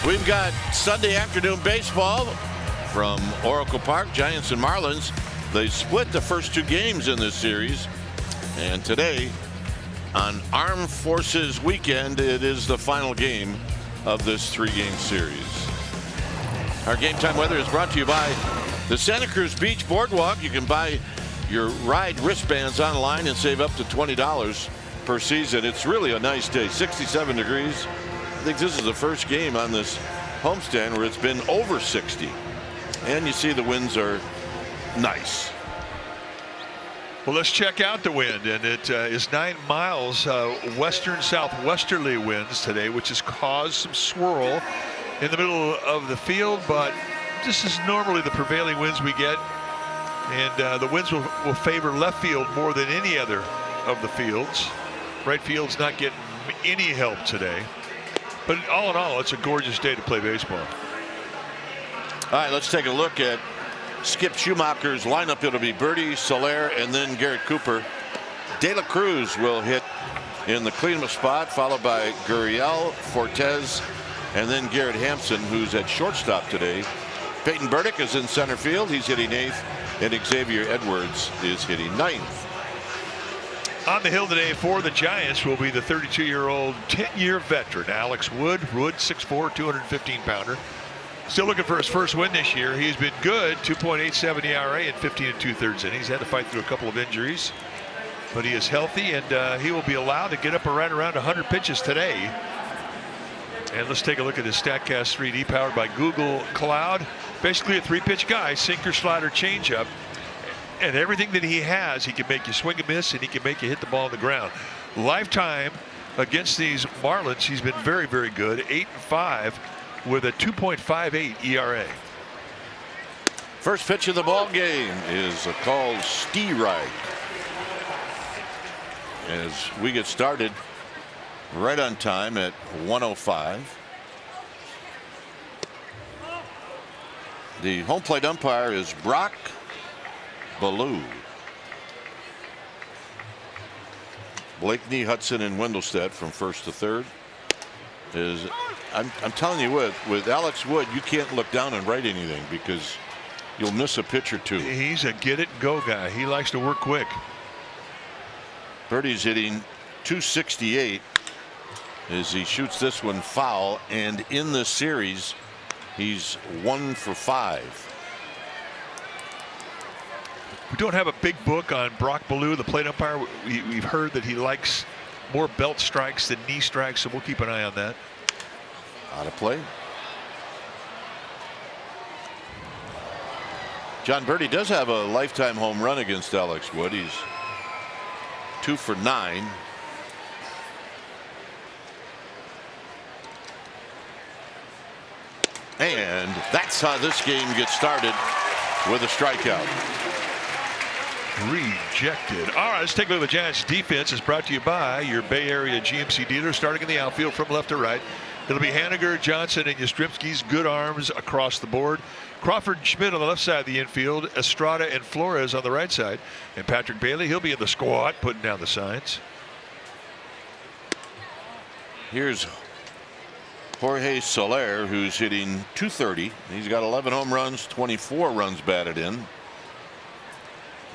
We've got Sunday afternoon baseball from Oracle Park. Giants and Marlins. They split the first two games in this series. And today, on Armed Forces Weekend, it is the final game of this three-game series. Our game time weather is brought to you by the Santa Cruz Beach Boardwalk. You can buy your ride wristbands online and save up to $20 per season. It's really a nice day. 67 degrees. I think this is the first game on this homestand where it's been over 60. And you see the winds are nice. Well, let's check out the wind, and it is 9 miles western southwesterly winds today, which has caused some swirl in the middle of the field, but this is normally the prevailing winds we get, and the winds will favor left field more than any other of the fields. Right field's not getting any help today, but all in all, it's a gorgeous day to play baseball. All right, let's take a look at Skip Schumacher's lineup. It'll be Berti, Soler, and then Garrett Cooper. De La Cruz will hit in the cleanup spot, followed by Gurriel, Fortes, and then Garrett Hampson, who's at shortstop today. Peyton Burdick is in center field. He's hitting 8th, and Xavier Edwards is hitting 9th. On the hill today for the Giants will be the 32-year-old 10-year veteran Alex Wood. Wood, 6'4", 215-pounder. Still looking for his first win this year. He's been good, 2.87 ERA in 15 2/3 innings. He's had to fight through a couple of injuries, but he is healthy, and he will be allowed to get up right around 100 pitches today. And let's take a look at his StatCast 3D powered by Google Cloud. Basically a 3-pitch guy, sinker, slider, changeup, and everything that he has, he can make you swing and miss, and he can make you hit the ball on the ground. Lifetime against these Marlins, he's been very, very good, 8-5. with a 2.58 ERA. First pitch of the ball game is called strike. As we get started right on time at 1:05. The home plate umpire is Brock Ballou. Blakeney, Hudson, and Wendelstedt from first to third. I'm telling you with Alex Wood, you can't look down and write anything because you'll miss a pitch or two. He's a get it go guy. He likes to work quick. Berti's hitting 268 as he shoots this one foul, and in this series he's 1 for 5. We don't have a big book on Brock Ballou, the plate umpire. We've heard that he likes more belt strikes than knee strikes, so we'll keep an eye on that. Out of play. John Berti does have a lifetime home run against Alex Wood. He's 2 for 9. And that's how this game gets started, with a strikeout. Rejected. All right, let's take a look at the Giants defense. It's brought to you by your Bay Area GMC dealer, starting in the outfield from left to right. It'll be Haniger, Johnson, and Yastrzemski's good arms across the board. Crawford, Schmidt on the left side of the infield. Estrada and Flores on the right side. And Patrick Bailey, he'll be in the squat, putting down the signs. Here's Jorge Soler, who's hitting 230. He's got 11 home runs, 24 runs batted in.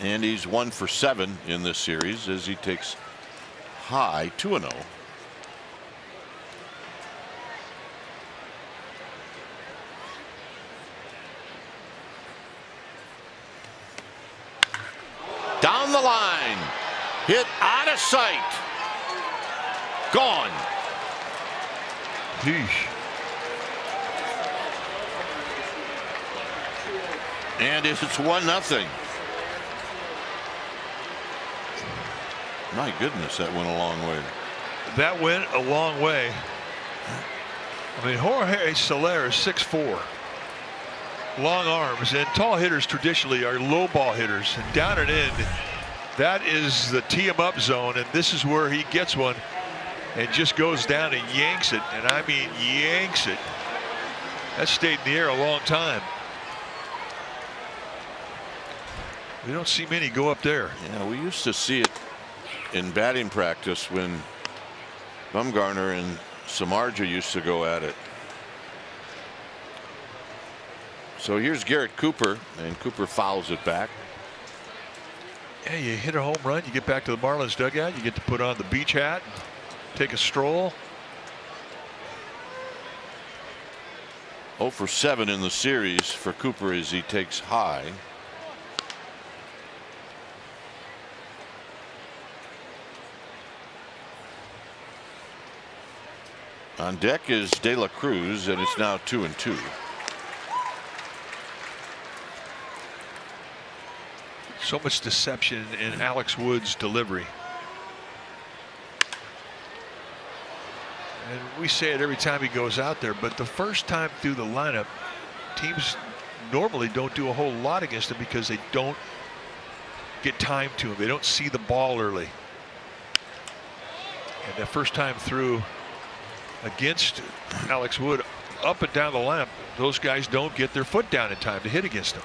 And he's 1 for 7 in this series as he takes high 2-0. Down the line, hit out of sight, gone. Yeesh. And it's 1-0. My goodness, that went a long way. That went a long way. I mean, Jorge Soler is 6'4". Long arms, and tall hitters traditionally are low ball hitters, and down and in, that is the tee him up zone, and this is where he gets one and just goes down and yanks it, and I mean yanks it. That stayed in the air a long time. We don't see many go up there. Yeah, we used to see it in batting practice when Bumgarner and Samardzija used to go at it. So here's Garrett Cooper, and Cooper fouls it back. Yeah, you hit a home run, you get back to the Marlins dugout, you get to put on the beach hat, take a stroll. 0 for 7 in the series for Cooper as he takes high. On deck is De La Cruz, and it's now 2-2. So much deception in Alex Wood's delivery. And we say it every time he goes out there, but the first time through the lineup, teams normally don't do a whole lot against him because they don't get time to him. They don't see the ball early. And the first time through against Alex Wood, up and down the lineup, those guys don't get their foot down in time to hit against him.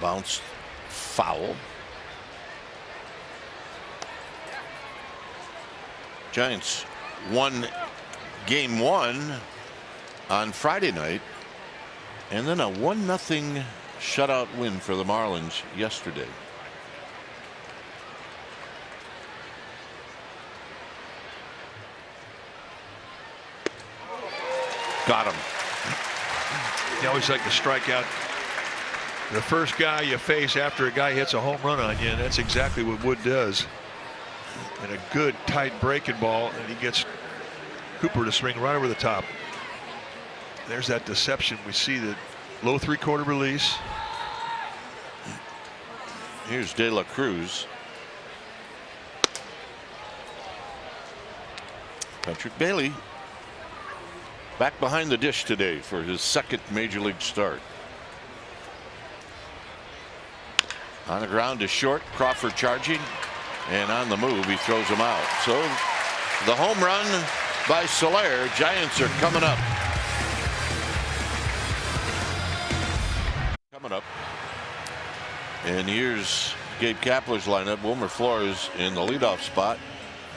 Bounce foul. Giants won game 1 on Friday night, and then a 1-0 shutout win for the Marlins yesterday. Got him. You always like to strike out the first guy you face after a guy hits a home run on you, and that's exactly what Wood does. And a good tight breaking ball, and he gets Cooper to swing right over the top. There's that deception. We see the low 3/4 release. Here's De La Cruz. Patrick Bailey back behind the dish today for his second major league start. On the ground to short, Crawford charging, and on the move he throws him out. So the home run by Soler. Giants are coming up. And here's Gabe Kapler's lineup. Wilmer Flores in the leadoff spot.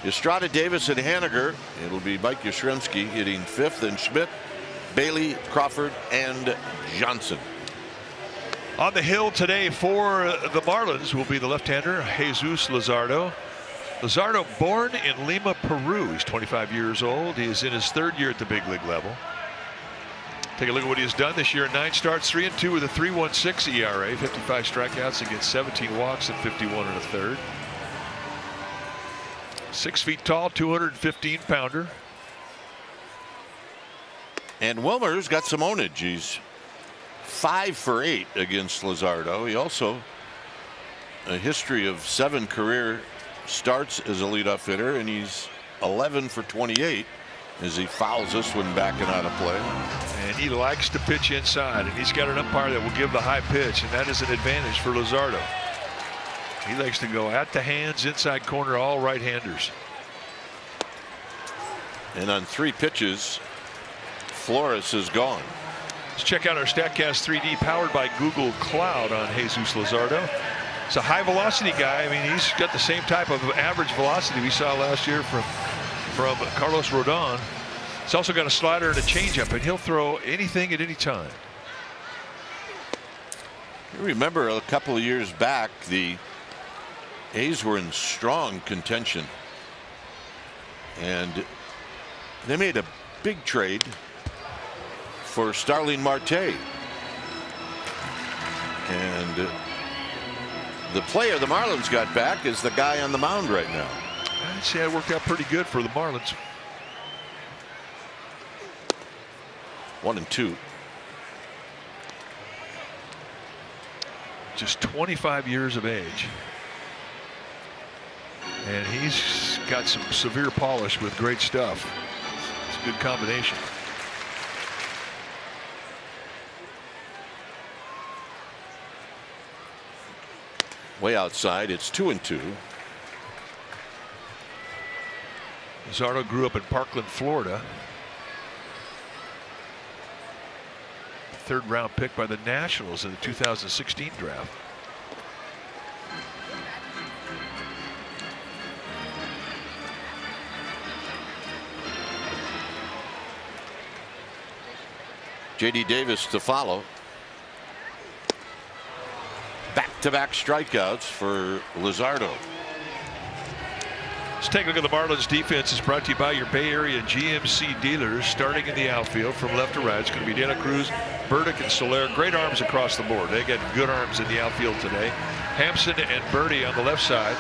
Estrada, Davis, and Haniger. It'll be Mike Yastrzemski hitting 5th, and Schmidt, Bailey, Crawford, and Johnson. On the hill today for the Marlins will be the left-hander Jesus Luzardo. Luzardo, born in Lima, Peru. He's 25 years old. He is in his 3rd year at the big league level. Take a look at what he has done this year. 9 starts, 3-2 with a 3.16 ERA, 55 strikeouts against 17 walks and 51 1/3. 6 feet tall, 215 pounder. And Wilmer's got some ownage. He's 5 for 8 against Luzardo. He also a history of 7 career starts as a leadoff hitter, and he's 11 for 28 as he fouls this one back and out of play. And he likes to pitch inside, and he's got an umpire that will give the high pitch, and that is an advantage for Luzardo. He likes to go at the hands, inside corner, all right-handers. And on 3 pitches, Flores is gone. Let's check out our StatCast 3D powered by Google Cloud on Jesus Luzardo. It's a high velocity guy. I mean, he's got the same type of average velocity we saw last year from Carlos Rodon. He's also got a slider and a changeup, and he'll throw anything at any time. You remember a couple of years back, the A's were in strong contention, and they made a big trade for Starling Marte. And the player the Marlins got back is the guy on the mound right now. I'd say it worked out pretty good for the Marlins. 1-2. Just 25 years of age. And he's got some severe polish with great stuff. It's a good combination. Way outside, it's 2-2. Luzardo grew up in Parkland, Florida. 3rd round pick by the Nationals in the 2016 draft. J.D. Davis to follow. Back-to-back strikeouts for Luzardo. Let's take a look at the Marlins defense. It's brought to you by your Bay Area GMC dealers. Starting in the outfield from left to right, it's going to be De La Cruz, Burdick, and Soler. Great arms across the board. They got good arms in the outfield today. Hampson and Birdie on the left side.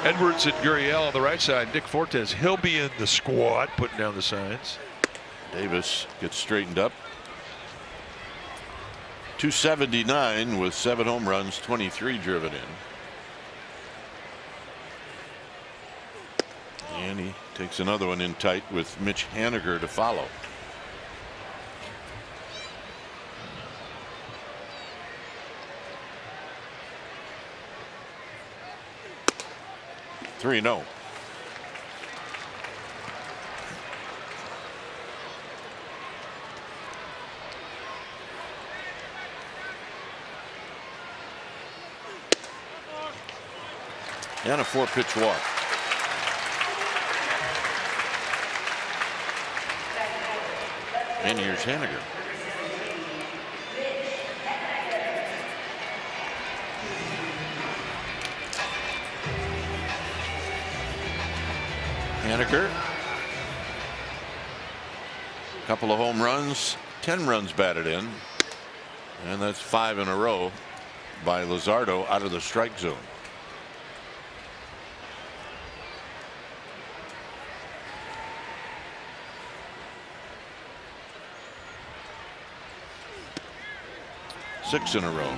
Edwards and Gurriel on the right side. Nick Fortes, he'll be in the squad, putting down the signs. Davis gets straightened up. 279 with 7 home runs, 23 driven in. And he takes another one in tight with Mitch Haniger to follow. Three no. And a 4-pitch walk. And here's Haniger. Haniger. Couple of home runs, 10 runs batted in. And that's 5 in a row by Luzardo out of the strike zone. Six in a row.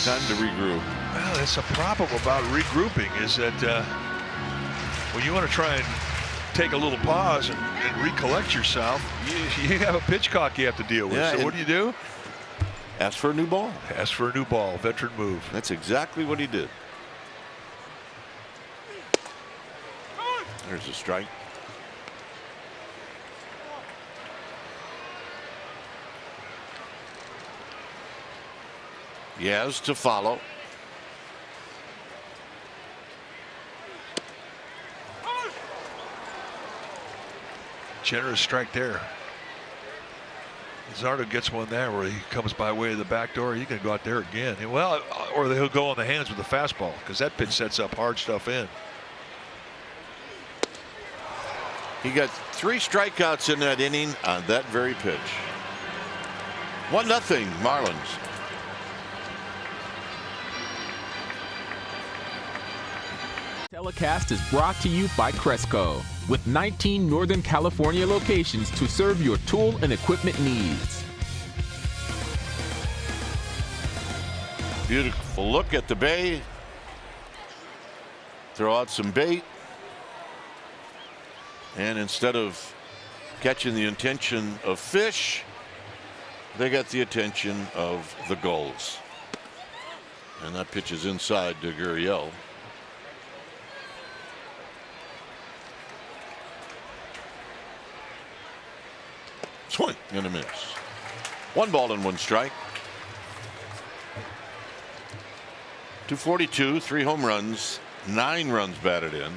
Time to regroup. Well, that's a problem about regrouping is that when you want to try and take a little pause and recollect yourself, you have a pitch clock you have to deal with. So what do? Ask for a new ball. Ask for a new ball. Veteran move. That's exactly what he did. There's a strike. Yaz to follow. Generous strike there. Luzardo gets one there where he comes by way of the back door. He can go out there again. Well, or he'll go on the hands with the fastball because that pitch sets up hard stuff in. He got 3 strikeouts in that inning on that very pitch. 1-0 Marlins. Telecast is brought to you by Cresco, with 19 Northern California locations to serve your tool and equipment needs. Beautiful look at the bay. Throw out some bait. And instead of catching the attention of fish, they got the attention of the gulls. And that pitch is inside to Gurriel. Swing and a miss. 1 ball and 1 strike. 242, 3 home runs, 9 runs batted in.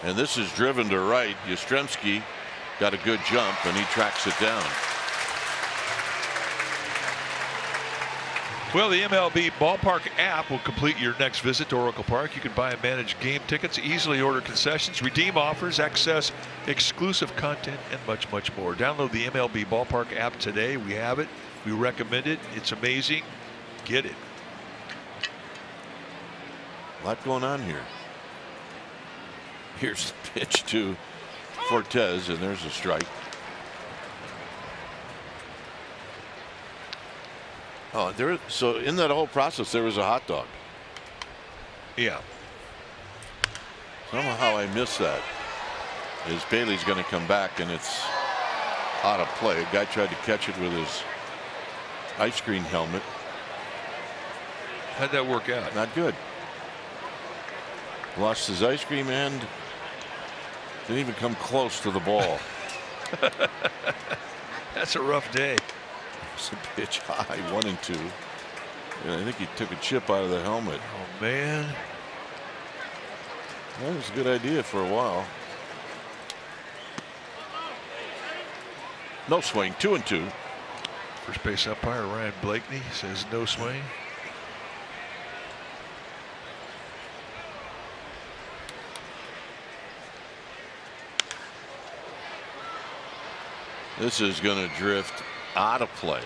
And this is driven to right. Yastrzemski got a good jump and he tracks it down. Well, the MLB Ballpark app will complete your next visit to Oracle Park. You can buy and manage game tickets, easily order concessions, redeem offers, access exclusive content, and much, much more. Download the MLB Ballpark app today. We have it. We recommend it. It's amazing. Get it. A lot going on here. Here's the pitch to Fortes, and there's a strike. Oh, so in that whole process, there was a hot dog. Yeah. Somehow I missed that. As Bailey's going to come back, and it's out of play. A guy tried to catch it with his ice cream helmet. How'd that work out? Not good. Lost his ice cream and didn't even come close to the ball. That's a rough day. It's a pitch high, 1 and 2. And I think he took a chip out of the helmet. Oh, man. That was a good idea for a while. No swing. 2-2. First base umpire Ryan Blakeney says no swing. This is going to drift out of play.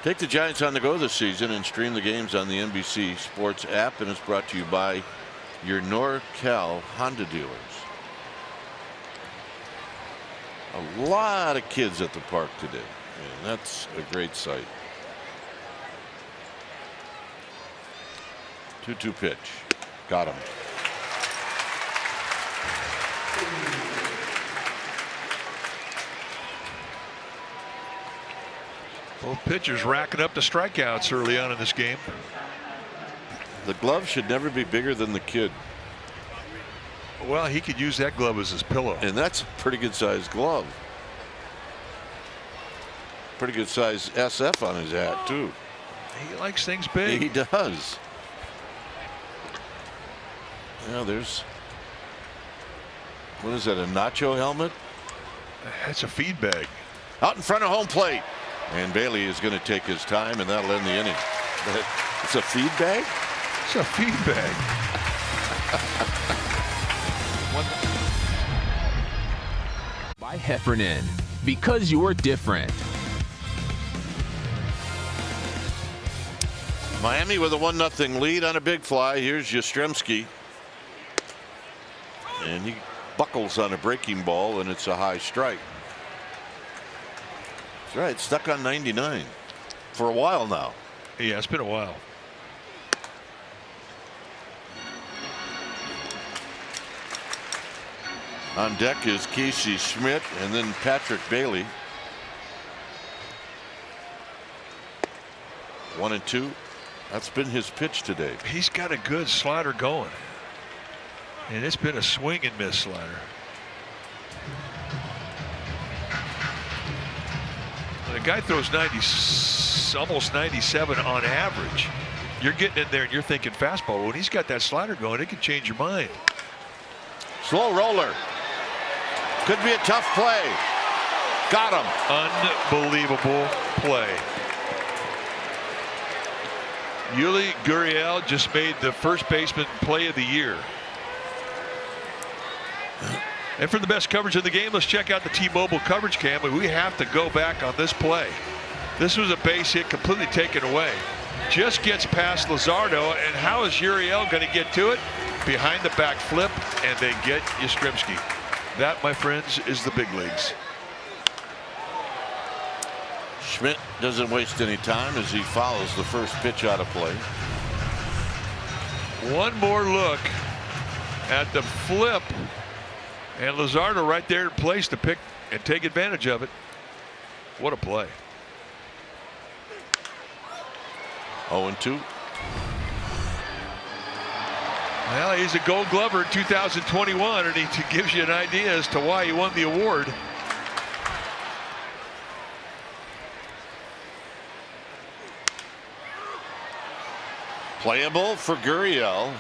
Take the Giants on the go this season and stream the games on the NBC Sports app, and it's brought to you by your NorCal Honda dealers. A lot of kids at the park today, and that's a great sight. 2-2 pitch. Got him. Both pitchers racking up the strikeouts early on in this game. The glove should never be bigger than the kid. Well, he could use that glove as his pillow. And that's a pretty good sized glove. Pretty good size SF on his hat, too. He likes things big. He does. Yeah, there's. What is that, a nacho helmet? That's a feed bag. Out in front of home plate. And Bailey is going to take his time, and that'll end the inning. But it's a feed bag? It's a feed bag. By Heffernan, because you're different. Miami with a 1-0 lead on a big fly. Here's Yastrzemski. And he buckles on a breaking ball, and it's a high strike. That's right, stuck on 99 for a while now. Yeah, it's been a while. On deck is Casey Schmidt and then Patrick Bailey. 1-2. That's been his pitch today. He's got a good slider going, and it's been a swing and miss slider. The guy throws 90, almost 97 on average. You're getting in there and you're thinking fastball. When he's got that slider going, it can change your mind. Slow roller. Could be a tough play. Got him. Unbelievable play. Yuli Gurriel just made the first baseman play of the year. And for the best coverage of the game, let's check out the T-Mobile coverage cam. We have to go back on this play. This was a base hit completely taken away. Just gets past Luzardo, and how is Uriel going to get to it? Behind the back flip, and they get Yastrzemski. That, my friends, is the big leagues. Schmidt doesn't waste any time as he follows the first pitch out of play. One more look at the flip, and Luzardo right there in place to pick and take advantage of it. What a play. 0-2. Well, he's a Gold Glover in 2021, and he gives you an idea as to why he won the award. Playable for Gurriel.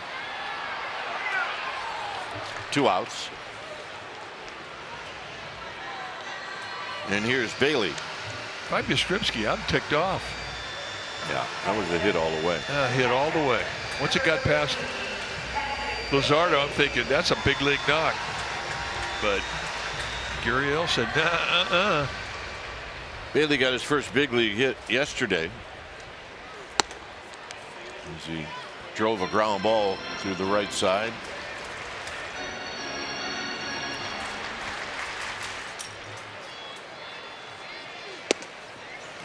2 outs. And here's Bailey. If I'm Yastrzemski, I'm ticked off. Yeah, that was a hit all the way. Hit all the way. Once it got past Luzardo, I'm thinking that's a big league knock. But Gurriel said, nah, Bailey got his first big league hit yesterday as he drove a ground ball through the right side.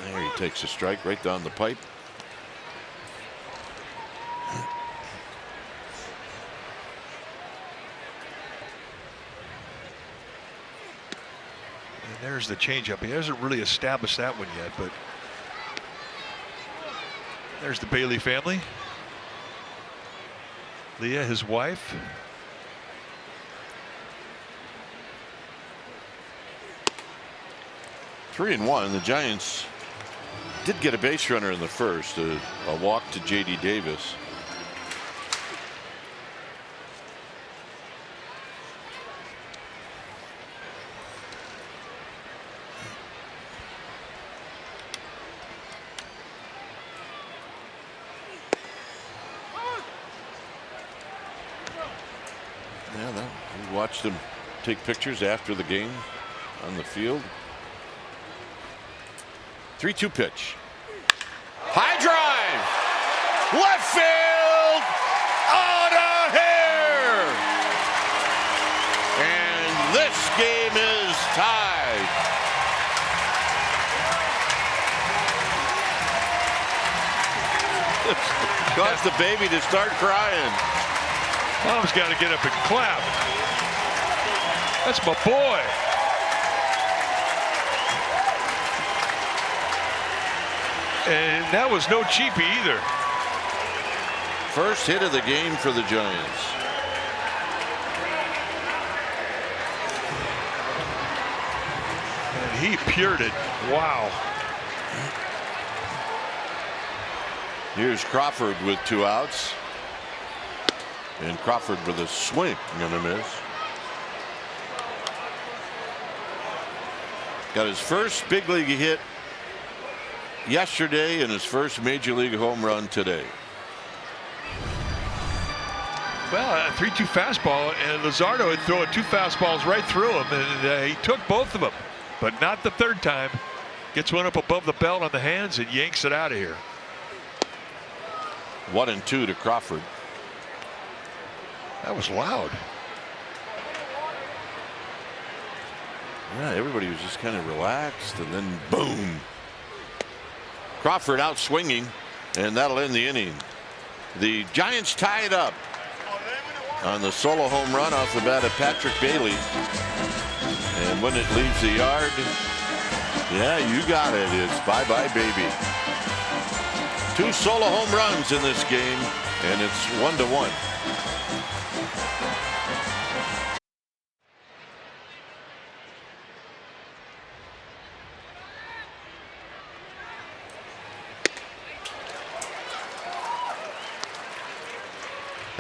There he takes a strike right down the pipe. And there's the changeup. He hasn't really established that one yet, but there's the Bailey family. Leah, his wife. Three and one. The Giants did get a base runner in the first, a walk to J.D. Davis. Yeah, we watched him take pictures after the game on the field. 3-2 pitch. High drive. Left field. On a hair. And this game is tied. Caused the baby to start crying. Mom's got to get up and clap. That's my boy. And that was no cheapie either. First hit of the game for the Giants. And he pured it. Wow. Here's Crawford with 2 outs. And Crawford with a swing. Gonna miss. Got his first big league hit yesterday and his first major league home run today. Well, a 3-2 fastball, and Luzardo had thrown 2 fastballs right through him, and he took both of them, but not the third time. Gets one up above the belt on the hands and yanks it out of here. 1-2 to Crawford. That was loud. Yeah, everybody was just kind of relaxed, and then boom. Crawford out swinging, and that'll end the inning. The Giants tie it up on the solo home run off the bat of Patrick Bailey. And when it leaves the yard, yeah, you got it. It's bye-bye, baby. 2 solo home runs in this game, and it's 1-1.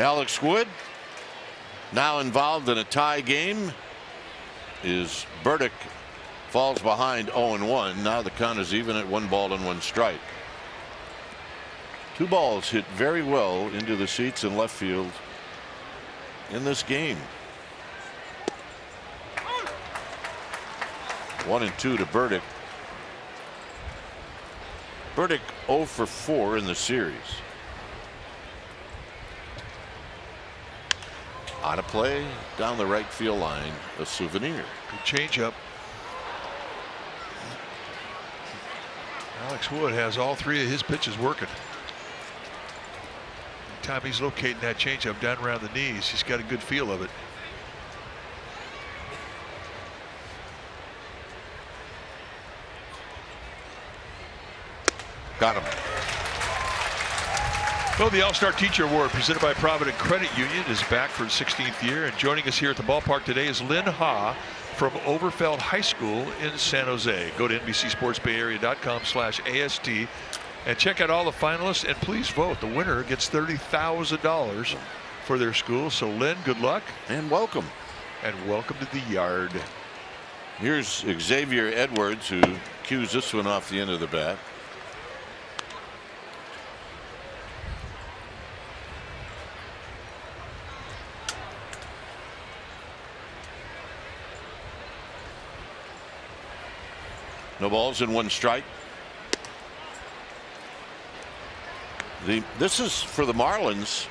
Alex Wood, now involved in a tie game, is Burdick falls behind 0-1. Now the count is even at 1 ball and 1 strike. 2 balls hit very well into the seats in left field in this game. 1-2 to Burdick. Burdick 0 for 4 in the series. On a play down the right field line, a souvenir. Good changeup. Alex Wood has all 3 of his pitches working. Anytime he's locating that changeup down around the knees, he's got a good feel of it. Got him. Well, the All-Star Teacher Award presented by Provident Credit Union is back for its 16th year, and joining us here at the ballpark today is Lynn Ha from Overfeld High School in San Jose. Go to NBCSportsBayArea.com/AST and check out all the finalists, and please vote. The winner gets $30,000 for their school. So Lynn, good luck. And welcome. And welcome to the yard. Here's Xavier Edwards, who cues this one off the end of the bat. No balls and 1 strike. This is for the Marlins.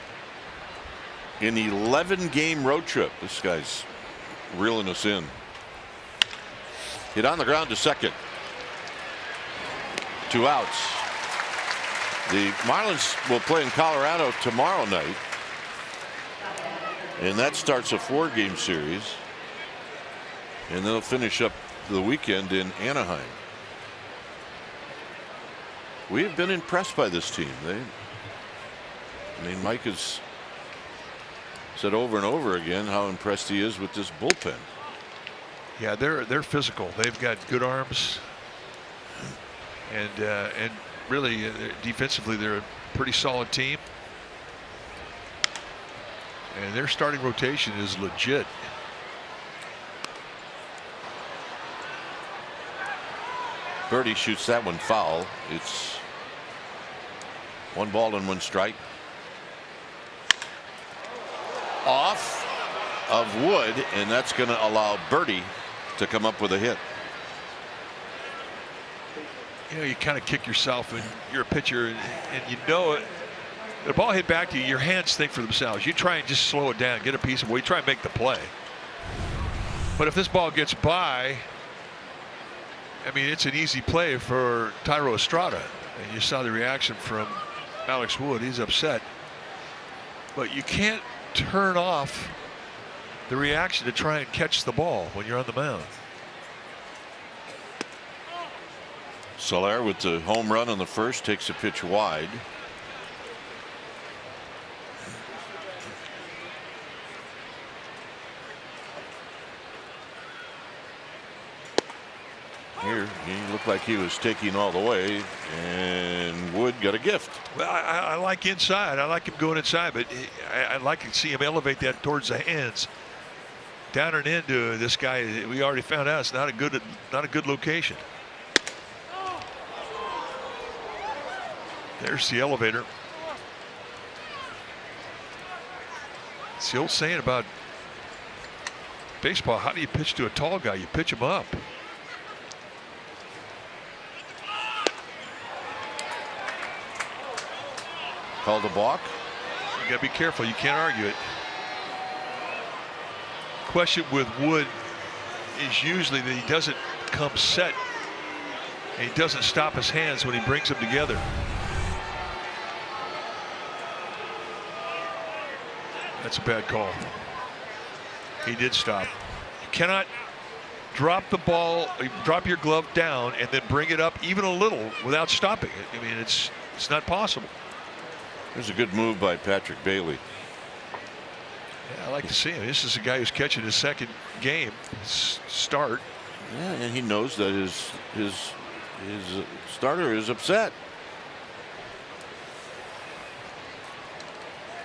An 11-game road trip. This guy's reeling us in. Hit on the ground to second. 2 outs. The Marlins will play in Colorado tomorrow night, and that starts a 4-game series, and they'll finish up the weekend in Anaheim. We've been impressed by this team. I mean, Mike has said over and over again how impressed he is with this bullpen. Yeah, they're physical. They've got good arms, and really defensively they're a pretty solid team. And their starting rotation is legit. Birdie shoots that one foul. It's 1 ball and 1 strike. Off. of Wood, and that's going to allow Birdie to come up with a hit. You know, you kind of kick yourself, and you're a pitcher, and you know it. The ball hit back to you, your hands think for themselves. You try and just slow it down, get a piece of it. You try and make the play. But if this ball gets by, I mean, it's an easy play for Thairo Estrada. And you saw the reaction from Alex Wood. He's upset. But you can't turn off the reaction to try and catch the ball when you're on the mound. Soler with the home run on the first takes a pitch wide. Here he looked like he was taking all the way, and Wood got a gift. Well, I like inside. I like him going inside, but I'd like to see him elevate that towards the hands. Down and into this guy, we already found out it's not a good location. There's the elevator. It's the old saying about baseball. How do you pitch to a tall guy? You pitch him up. Called a balk. You got to be careful. You can't argue it. Question with Wood is usually that he doesn't come set, and he doesn't stop his hands when he brings them together. That's a bad call. He did stop. You cannot drop the ball, drop your glove down, and then bring it up even a little without stopping it. I mean, it's not possible. There's a good move by Patrick Bailey. Yeah, I like to see him. This is a guy who's catching his second game, his start. Yeah, and he knows that his starter is upset.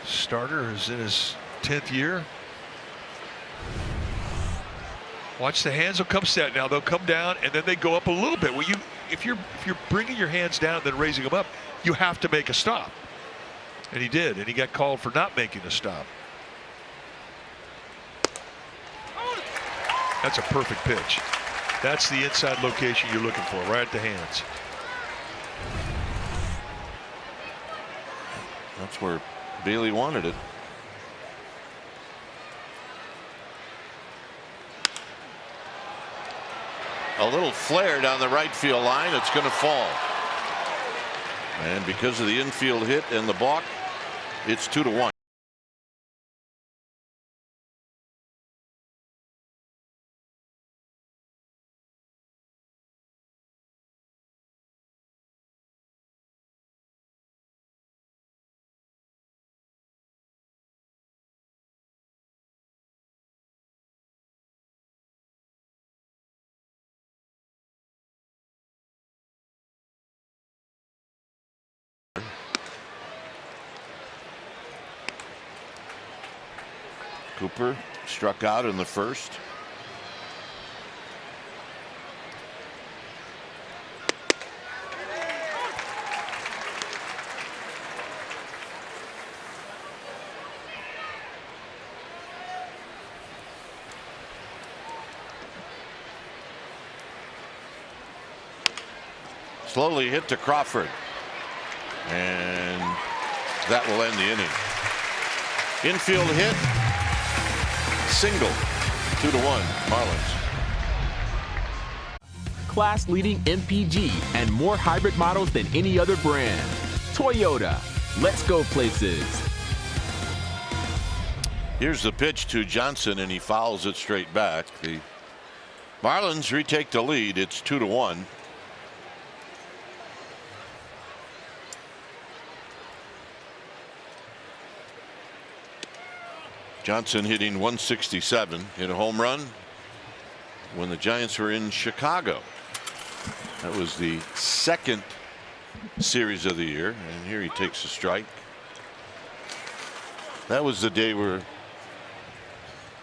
Starter is in his 10th year. Watch, the hands will come set now. They'll come down and then they go up a little bit. Well, if you're bringing your hands down and then raising them up, you have to make a stop. And he did, and he got called for not making a stop. That's a perfect pitch. That's the inside location you're looking for, right at the hands. That's where Bailey wanted it. A little flare down the right field line. It's going to fall. And because of the infield hit and the balk, it's 2-1. Cooper struck out in the first. Slowly hit to Crawford, and that will end the inning. Infield hit. Single. 2-1 Marlins. Class-leading MPG and more hybrid models than any other brand. Toyota. Let's go places. Here's the pitch to Johnson, and he fouls it straight back. The Marlins retake the lead. It's 2-1. Johnson hitting 167, hit a home run when the Giants were in Chicago. That was the second series of the year, and here he takes a strike. That was the day where,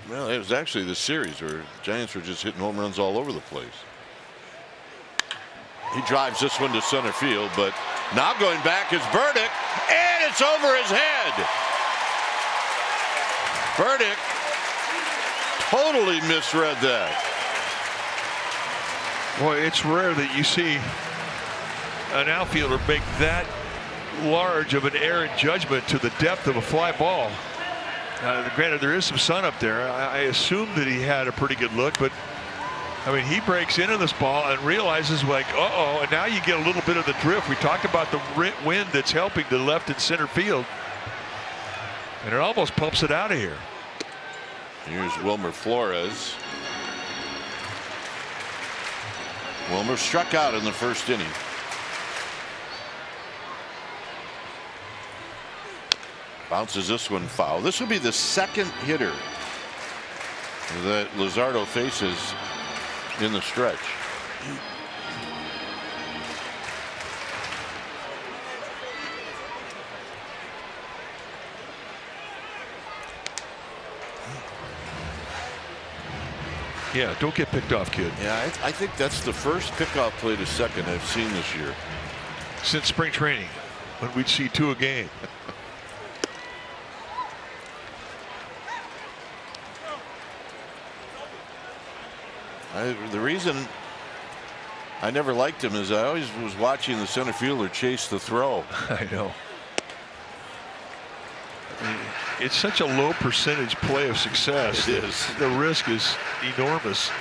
well, it was actually the series where Giants were just hitting home runs all over the place. He drives this one to center field, but now going back is Burdick, and it's over his head. Burdick totally misread that. Boy, it's rare that you see an outfielder make that large of an error in judgment to the depth of a fly ball. Granted, there is some sun up there. I assume that he had a pretty good look, but I mean, he breaks into this ball and realizes, like, uh-oh, and now you get a little bit of the drift. We talked about the wind that's helping the left and center field, and it almost pumps it out of here. Here's Wilmer Flores. Wilmer struck out in the first inning. Bounces this one foul. This will be the second hitter that Luzardo faces in the stretch. Yeah, don't get picked off, kid. Yeah, I think that's the first pickoff play to second I've seen this year. Since spring training, when we'd see 2 a game. The reason I never liked him is I always was watching the center fielder chase the throw. I know. It's such a low percentage play of success. It is. The risk is enormous.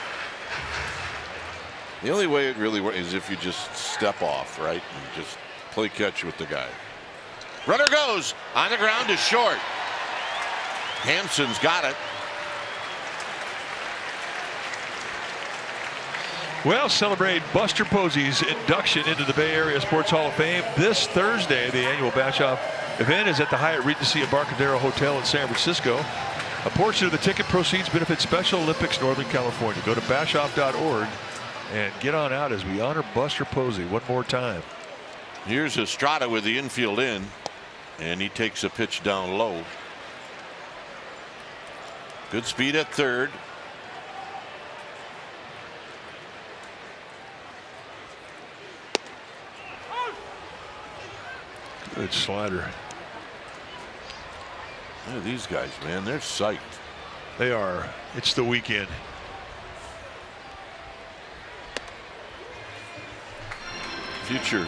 The only way it really works is if you just step off, right, and just play catch with the guy. Runner goes on the ground to short. Hanson's got it. Well, celebrate Buster Posey's induction into the Bay Area Sports Hall of Fame this Thursday. The annual bash-off event is at the Hyatt Regency Embarcadero Hotel in San Francisco. A portion of the ticket proceeds benefit Special Olympics Northern California. Go to bashoff.org and get on out as we honor Buster Posey one more time. Here's Estrada with the infield in, and he takes a pitch down low. Good speed at third. Good slider. Look at these guys, man. They're psyched. They are. It's the weekend. Future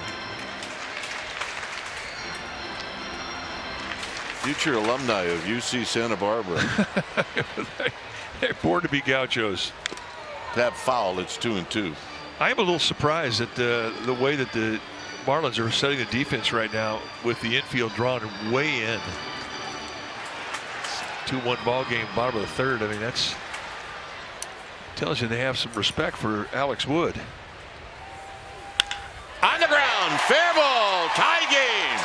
alumni of UC Santa Barbara. They're born to be gauchos. Tap foul. It's 2-2. I am a little surprised at the way that the Marlins are setting the defense right now with the infield drawn way in. 2-1 ball game, bottom of the third. I mean, that's tells you they have some respect for Alex Wood. On the ground, fair ball, tie game.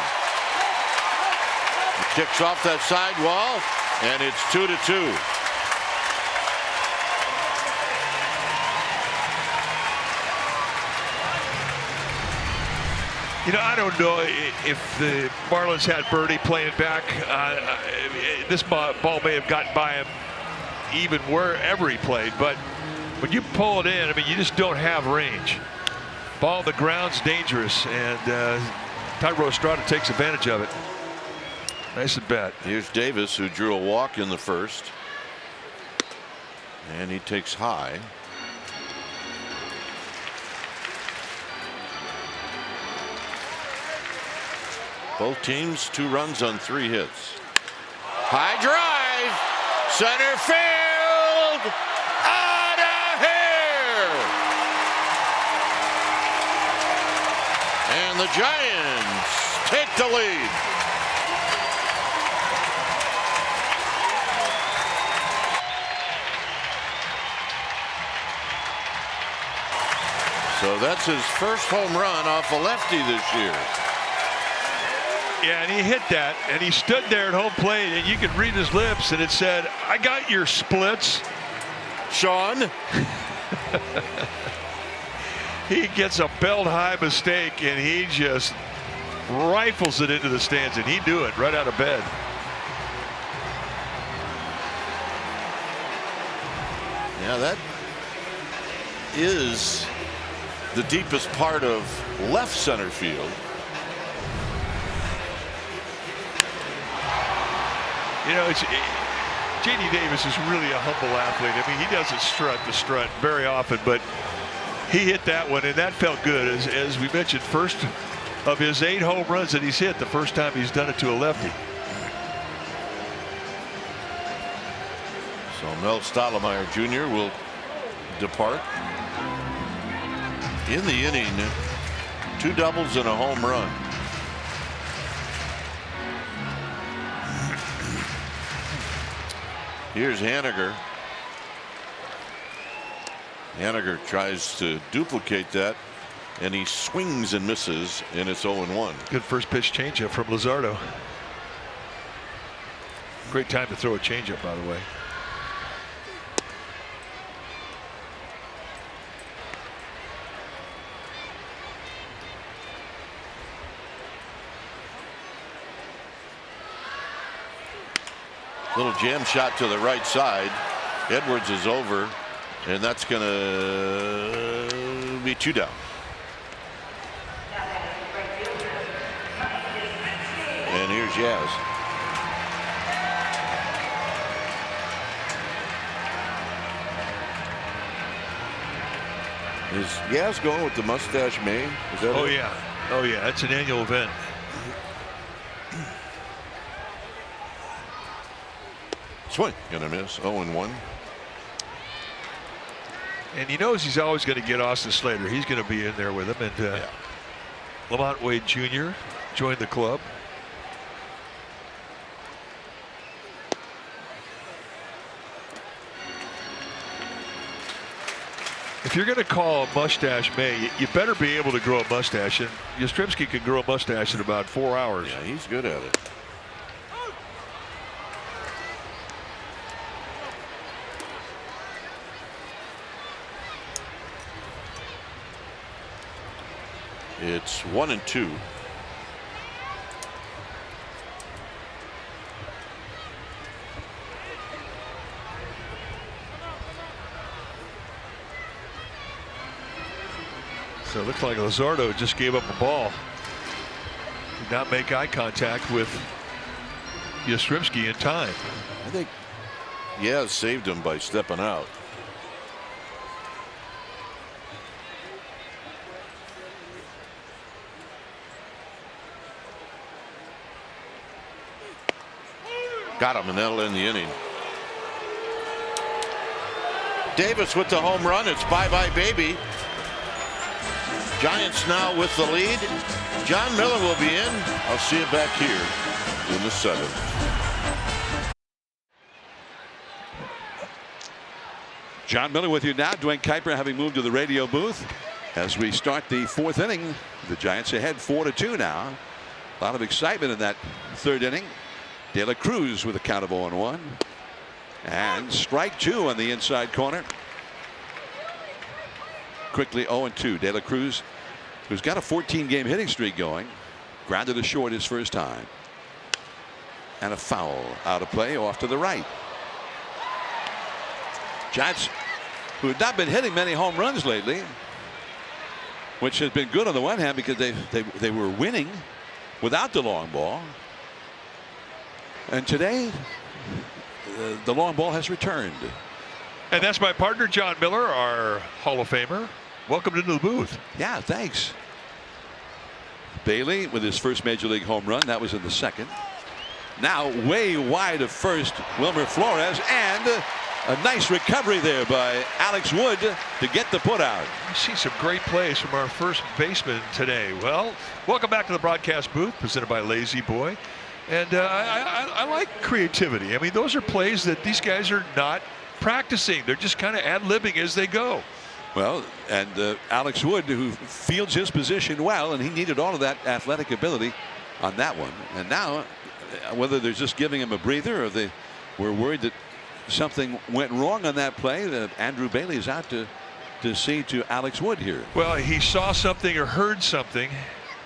He kicks off that side wall, and it's 2-2. You know, I don't know if the Marlins had Birdie playing back. This ball may have gotten by him even wherever he played. But when you pull it in, I mean, you just don't have range. Ball on the ground's dangerous, and Thairo Estrada takes advantage of it. Nice at bat. Here's Davis, who drew a walk in the first. And he takes high. Both teams 2 runs on 3 hits. High drive, center field, out of here. And the Giants take the lead. So that's his first home run off a lefty this year. Yeah, and he hit that, and he stood there at home plate, and you could read his lips, and it said, "I got your splits, Sean." He gets a belt-high mistake, and he just rifles it into the stands, and he knew it right out of bed. Yeah, that is the deepest part of left center field. You know, J.D. Davis is really a humble athlete. I mean, he doesn't strut the strut very often, but he hit that one, and that felt good. As we mentioned, first of his 8 home runs that he's hit, the first time he's done it to a lefty. So Mel Stottlemyre Jr. will depart. In the inning, 2 doubles and a home run. Here's Haniger. Haniger tries to duplicate that, and he swings and misses, and it's 0-1. Good first pitch changeup from Luzardo. Great time to throw a changeup, by the way. Little jam shot to the right side. Edwards is over, and that's going to be 2 down. And here's Yaz. Is Yaz going with the mustache May? Is that Oh it? yeah, oh yeah, it's an annual event. Swing, gonna miss. 0-1. And he knows he's always going to get Austin Slater. He's going to be in there with him. And Lamont Wade Jr. joined the club. If you're going to call Mustache May, you better be able to grow a mustache. And Yastrzemski can grow a mustache in about 4 hours. Yeah, he's good at it. It's 1-2. So it looks like Luzardo just gave up a ball. Did not make eye contact with Yastrzemski in time. I think Yaz saved him by stepping out. Got him, and that'll end the inning. Davis with the home run. It's bye-bye, baby. Giants now with the lead. John Miller will be in. I'll see you back here in the 7th. John Miller with you now. Dwayne Kuiper having moved to the radio booth as we start the 4th inning. The Giants ahead 4-2 now. A lot of excitement in that 3rd inning. De La Cruz with a count of 0-1. And strike 2 on the inside corner. Quickly 0-2. De La Cruz, who's got a 14-game hitting streak going, grounded to short his first time. And a foul out of play off to the right. Giants, who have not been hitting many home runs lately, which has been good on the one hand because they were winning without the long ball. And today, the long ball has returned. And that's my partner, John Miller, our Hall of Famer. Welcome into the booth. Yeah, thanks. Bailey with his first major league home run. That was in the 2nd. Now way wide of first, Wilmer Flores, and a nice recovery there by Alex Wood to get the put out. We see some great plays from our first baseman today. Well, welcome back to the broadcast booth presented by Lazy Boy. And I like creativity. I mean, those are plays that these guys are not practicing. They're just kind of ad-libbing as they go. Well, and Alex Wood, who fields his position well, and he needed all of that athletic ability on that one. And now, whether they're just giving him a breather or they were worried that something went wrong on that play, Andrew Bailey is out to see to Alex Wood here. Well, he saw something or heard something.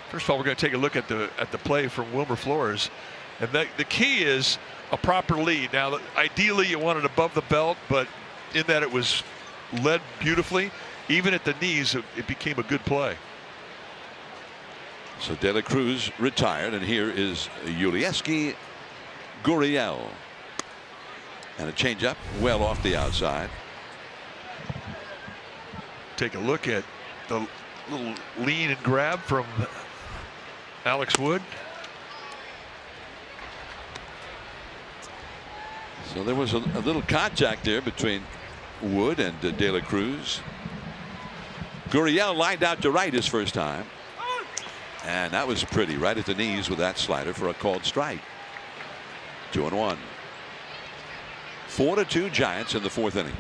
First of all, we're going to take a look at the play from Wilmer Flores, and the key is a proper lead. Now, ideally, you want it above the belt, but in that it was led beautifully, even at the knees, it became a good play. So De La Cruz retired, and here is Yulieski Gurriel. And a changeup well off the outside. Take a look at the little lean and grab from Alex Wood. So there was a little contact there between Wood and De La Cruz. Gurriel lined out to right his first time. And that was pretty, right at the knees with that slider for a called strike. 2-1. 4-2 Giants in the fourth inning.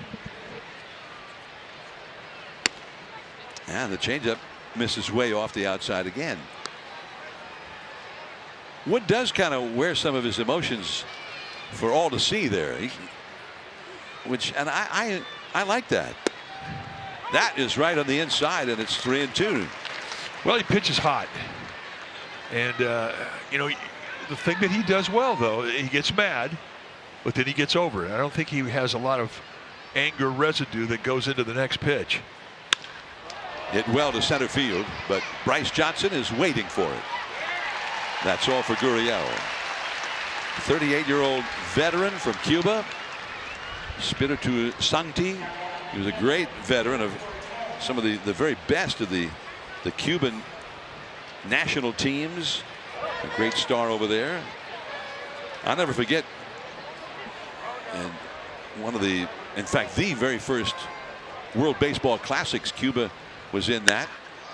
And the changeup misses way off the outside again. Wood does kind of wear some of his emotions for all to see there. I like that. That is right on the inside, and it's 3-2. Well, he pitches hot. And, you know, the thing that he does well, though, he gets mad, but then he gets over it. I don't think he has a lot of anger residue that goes into the next pitch. Hit well to center field, but Bryce Johnson is waiting for it. That's all for Gurriel. 38-year-old veteran from Cuba. Spiritu Santi. He was a great veteran of some of the very best of the Cuban national teams. A great star over there. I'll never forget. And in fact, the very first World Baseball Classics, Cuba was in that.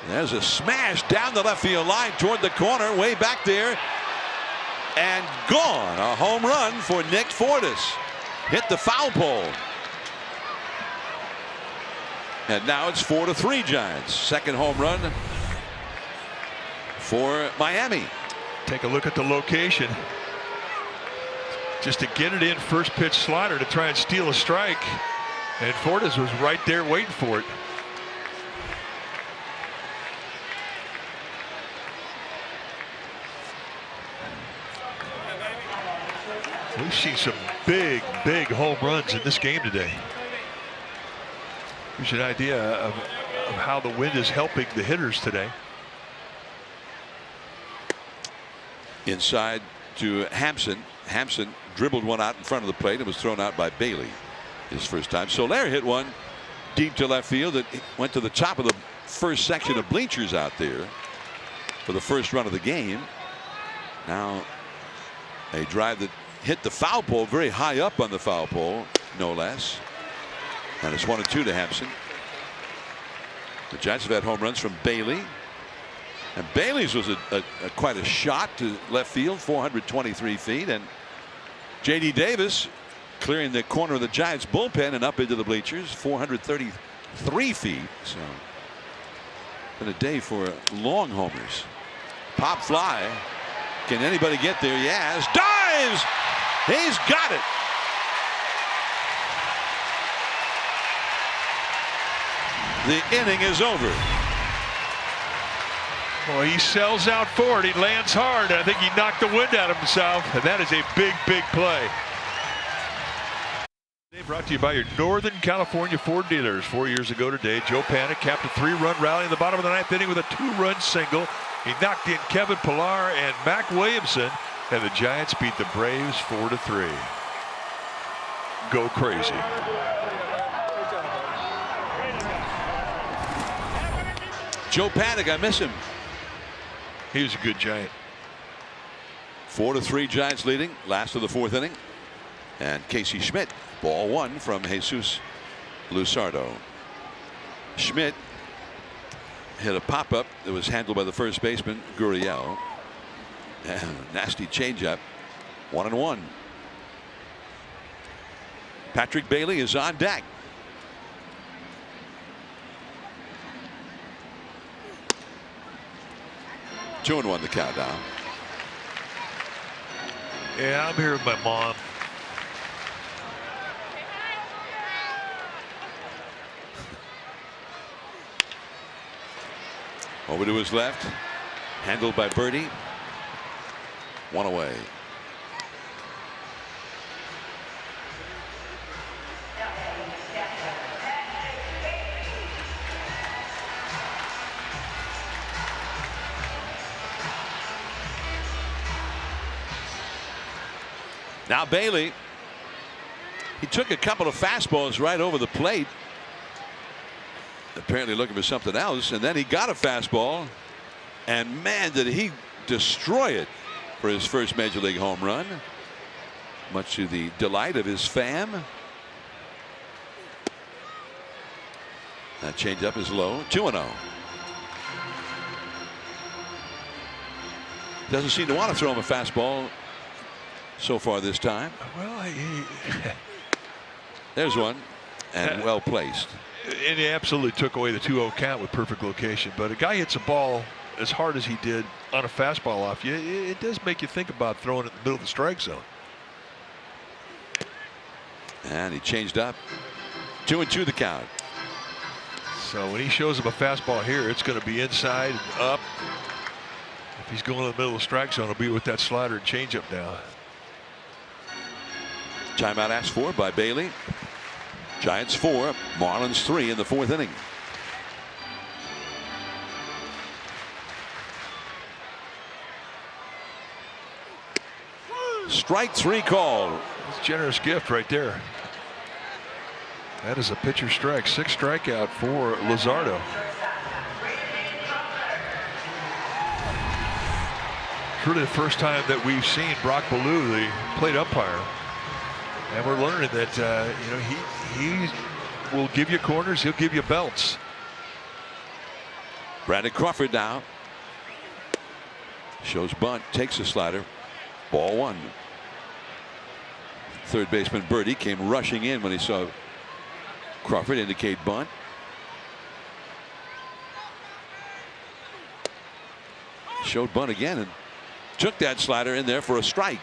And there's a smash down the left field line toward the corner, way back there. And gone. A home run for Nick Fortis. Hit the foul pole. And now it's 4-3 Giants. Second home run for Miami. Take a look at the location. Just to get it in, first pitch slider to try and steal a strike. And Fortis was right there waiting for it. We've seen some big home runs in this game today. Gives you an idea of how the wind is helping the hitters today. Inside to Hampson. Hampson dribbled one out in front of the plate. It was thrown out by Bailey his first time. Soler hit one deep to left field. It went to the top of the first section of bleachers out there for the first run of the game. Now a drive that hit the foul pole, very high up on the foul pole, no less. And it's 1-2 to Hampson. The Giants have had home runs from Bailey. And Bailey's was quite a shot to left field, 423 feet. And J.D. Davis clearing the corner of the Giants bullpen and up into the bleachers, 433 feet. So been a day for long homers. Pop fly. Can anybody get there? Yes. Dives! He's got it. The inning is over. Well, he sells out for it. He lands hard. I think he knocked the wind out of himself. And that is a big play. Brought to you by your Northern California Ford dealers. 4 years ago today, Joe Panik capped a 3-run rally in the bottom of the ninth inning with a 2-run single. He knocked in Kevin Pillar and Mac Williamson, and the Giants beat the Braves 4-3. Go crazy. Joe Panik, I miss him. He was a good Giant. 4-3 Giants leading, last of the fourth inning. And Casey Schmidt, ball one from Jesus Luzardo. Schmidt hit a pop-up that was handled by the first baseman Gurriel. And nasty changeup. 1-1. Patrick Bailey is on deck. 2-1 the countdown. Yeah, I'm here with my mom. Over to his left. Handled by Birdie. One away. Now Bailey. He took a couple of fastballs right over the plate, apparently looking for something else, and then he got a fastball, and man, did he destroy it for his first major league home run, much to the delight of his fam. That changeup is low. 2-0. Doesn't seem to want to throw him a fastball so far this time. Well, there's one, and well placed. And he absolutely took away the 2-0 count with perfect location. But a guy hits a ball as hard as he did on a fastball off you, it does make you think about throwing it in the middle of the strike zone. And he changed up. 2-2 the count. So when he shows him a fastball here, it's going to be inside and up. If he's going in the middle of the strike zone, it'll be with that slider and changeup now. Timeout asked for by Bailey. Giants 4, Marlins 3 in the 4th inning. Strike 3 call. That's a generous gift right there. That is a pitcher strike. 6 strikeout for Luzardo. It's really the first time that we've seen Brock Ballou, the plate umpire, and we're learning that you know, he will give you corners, he'll give you belts. Brandon Crawford now shows bunt, takes a slider, ball 1. Third baseman Birdie came rushing in when he saw Crawford indicate bunt. Showed bunt again and took that slider in there for a strike.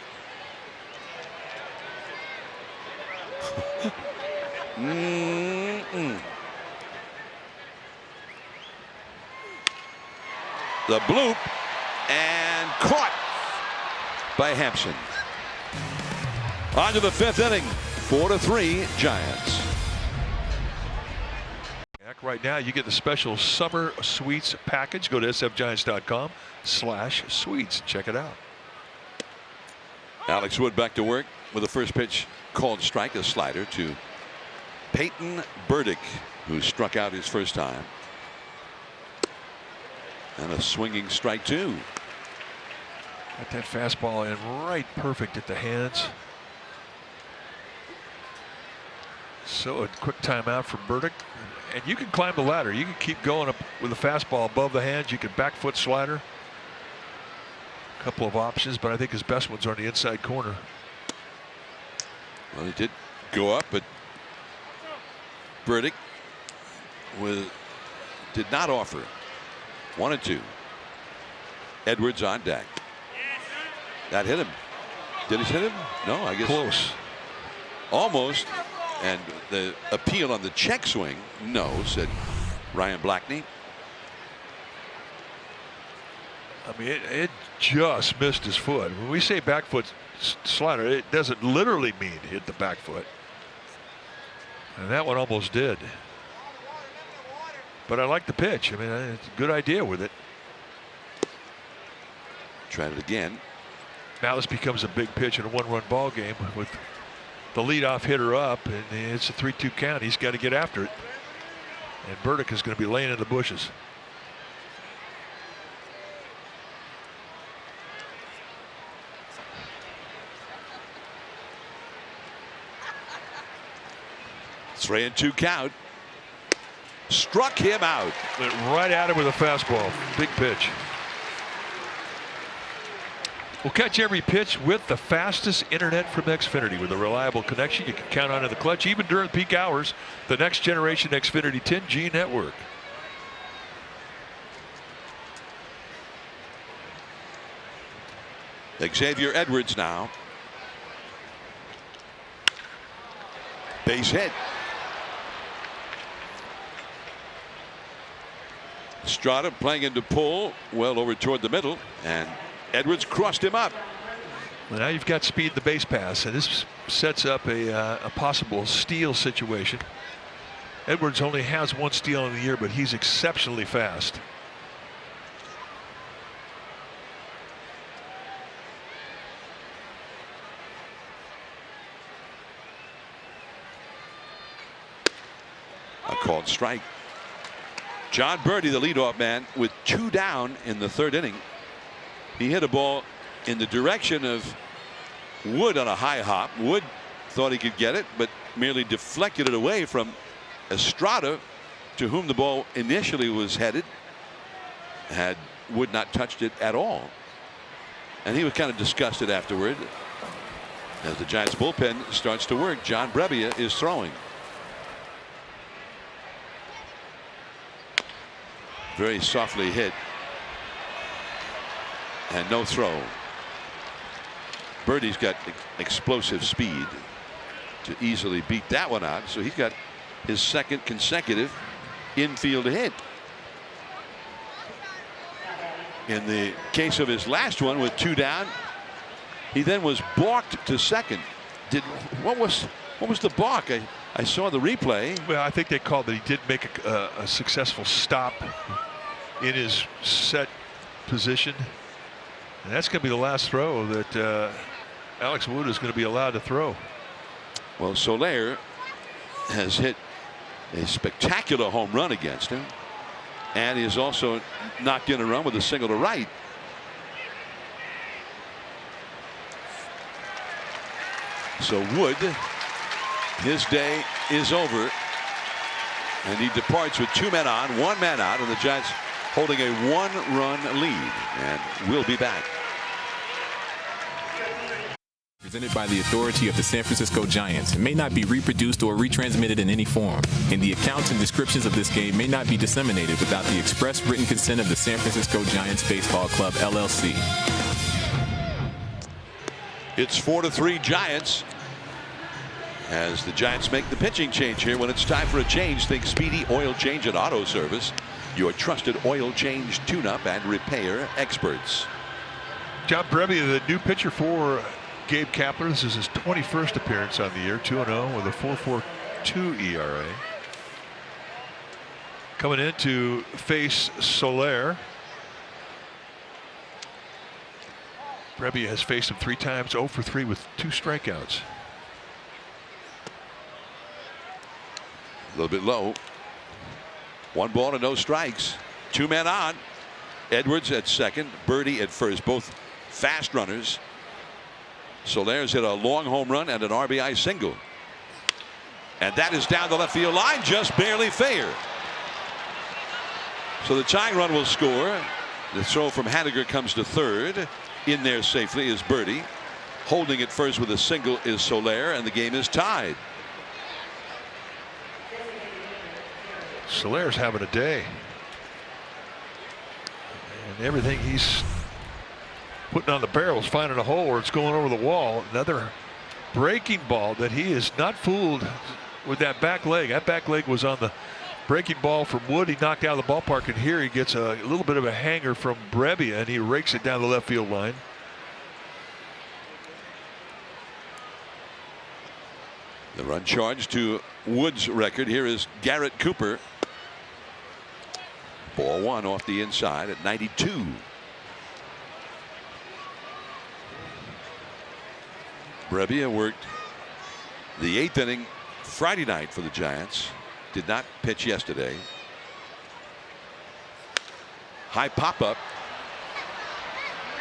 The bloop, and caught by Hampson. On to the 5th inning. 4-3 Giants. Right now you get the special summer suites package. Go to sfgiants.com/suites. Check it out. Alex Wood back to work with the first pitch called strike, a slider to Peyton Burdick, who struck out his first time. And a swinging strike 2. Got that fastball in right perfect at the hands. So a quick timeout for Burdick. And you can climb the ladder. You can keep going up with a fastball above the hands. You can back foot slider. A couple of options, but I think his best ones are on the inside corner. Well, he did go up, but Burdick did not offer. 1-2. Edwards on deck. That hit him. Did it hit him? No, I guess. Close. Almost. And the appeal on the check swing, no, said Ryan Blackney. I mean, it just missed his foot. When we say back foot slider, it doesn't literally mean hit the back foot. And that one almost did. But I like the pitch. I mean, it's a good idea with it. Tried it again. Now this becomes a big pitch in a 1-run ball game with the leadoff hitter up, and it's a 3-2 count. He's got to get after it. And Burdick is going to be laying in the bushes. Three and 2 count. Struck him out. Went right at him with a fastball. Big pitch. We'll catch every pitch with the fastest internet from Xfinity. With a reliable connection you can count on in the clutch, even during peak hours. The next generation Xfinity 10G network. Xavier Edwards now. Base hit. Strada playing into pull well over toward the middle, and Edwards crossed him up. Well, now you've got speed in the base pass, and this sets up a possible steal situation. Edwards only has 1 steal in the year, but he's exceptionally fast. A called strike. John Birdie, the leadoff man, with 2 down in the 3rd inning. He hit a ball in the direction of Wood on a high hop. Wood thought he could get it, but merely deflected it away from Estrada, to whom the ball initially was headed. Had Wood not touched it at all. And he was kind of disgusted afterward. As the Giants bullpen starts to work, John Brebbia is throwing. Very softly hit. And no throw. Birdie's got explosive speed to easily beat that one out. So he's got his 2nd consecutive infield hit. In the case of his last one with 2 down, he then was balked to second. What was the balk? I saw the replay. Well, I think they called that he did make a successful stop in his set position. And that's going to be the last throw that Alex Wood is going to be allowed to throw. Well, Soler has hit a spectacular home run against him. And he has also knocked in a run with a single to right. So Wood, his day is over. And he departs with 2 men on, 1 man out, and the Giants holding a 1-run lead. And we'll be back. Presented by the authority of the San Francisco Giants, may not be reproduced or retransmitted in any form, and the accounts and descriptions of this game may not be disseminated without the express written consent of the San Francisco Giants Baseball Club, LLC. It's 4-3 Giants. As the Giants make the pitching change here. When it's time for a change, think Speedy Oil Change and Auto Service, your trusted oil change, tune-up, and repair experts. John Brebbia, the new pitcher for Gabe Kapler. This is his 21st appearance on the year, 2-0 with a 4.42 ERA. Coming in to face Soler. Brebbia has faced him 3 times, 0 for 3 with 2 strikeouts. A little bit low. 1 ball and no strikes. 2 men on. Edwards at second, Birdie at first, both fast runners. Soler's hit a long home run and an RBI single. And that is down the left field line, just barely fair. So the tying run will score. The throw from Haniger comes to third. In there safely is Birdie. Holding it first with a single is Soler, and the game is tied. Soler's having a day. And everything he's putting on the barrel is finding a hole or it's going over the wall. Another breaking ball that he is not fooled with that back leg. That back leg was on the breaking ball from Wood. He knocked out of the ballpark, and here he gets a little bit of a hanger from Brebbia, and he rakes it down the left field line. The run charge to Wood's record. Here is Garrett Cooper. Ball 1 off the inside at 92. Brebbia worked the 8th inning Friday night for the Giants. Did not pitch yesterday. High pop up.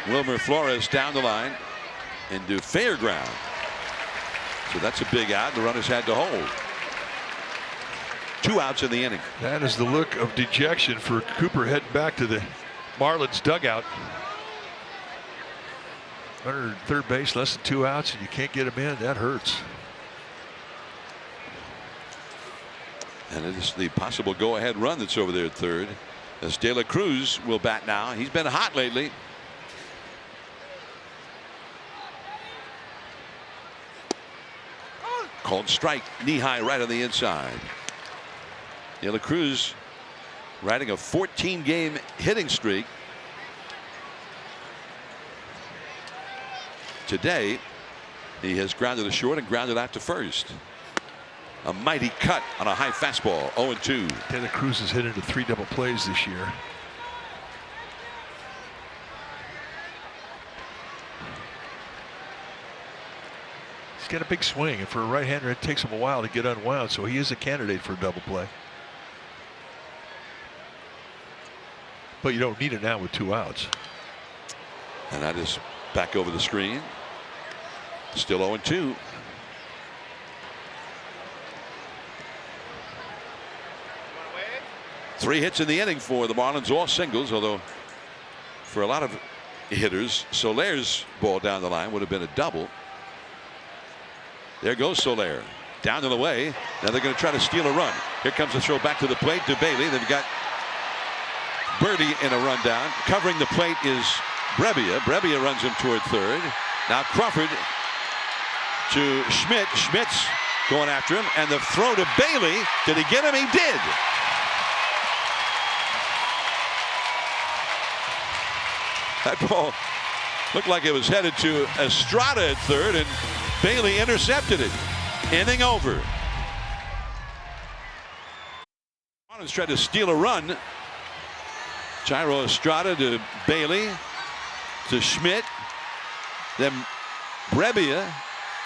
Wilmer Flores down the line into fair ground. So that's a big out. The runners had to hold. 2 outs in the inning. That is the look of dejection for Cooper heading back to the Marlins dugout. Runner at third base, less than 2 outs, and you can't get him in. That hurts. And it is the possible go-ahead run that's over there at third. As De La Cruz will bat now. He's been hot lately. Called strike, knee high right on the inside. De La Cruz riding a 14-game hitting streak. Today he has grounded a short and grounded out to first. A mighty cut on a high fastball. 0-2. De La Cruz has hit into 3 double plays this year. He's got a big swing, and for a right-hander it takes him a while to get unwound, so he is a candidate for a double play. But you don't need it now with 2 outs. And that is back over the screen. Still 0-2. Three hits in the inning for the Marlins, all singles, although for a lot of hitters, Soler's ball down the line would have been a double. There goes Soler. Down and away. Now they're going to try to steal a run. Here comes the throw back to the plate to Bailey. They've got Birdie in a rundown. Covering the plate is Brebbia. Brebbia runs him toward third. Now Crawford to Schmidt. Schmidt's going after him. And the throw to Bailey. Did he get him? He did. That ball looked like it was headed to Estrada at third, and Bailey intercepted it. Inning over. Marlins tried to steal a run. Jairo Estrada to Bailey to Schmidt. Then Brebbia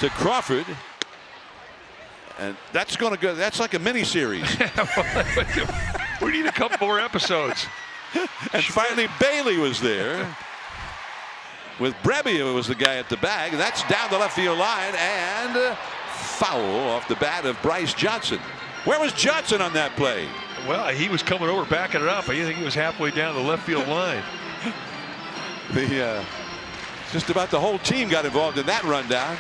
to Crawford. And that's going to go. That's like a mini series. We need a couple more episodes. And finally Bailey was there. With Brebbia was the guy at the bag. That's down the left field line and foul off the bat of Bryce Johnson. Where was Johnson on that play? Well, he was coming over, backing it up. I think he was halfway down the left field line. Just about the whole team got involved in that rundown.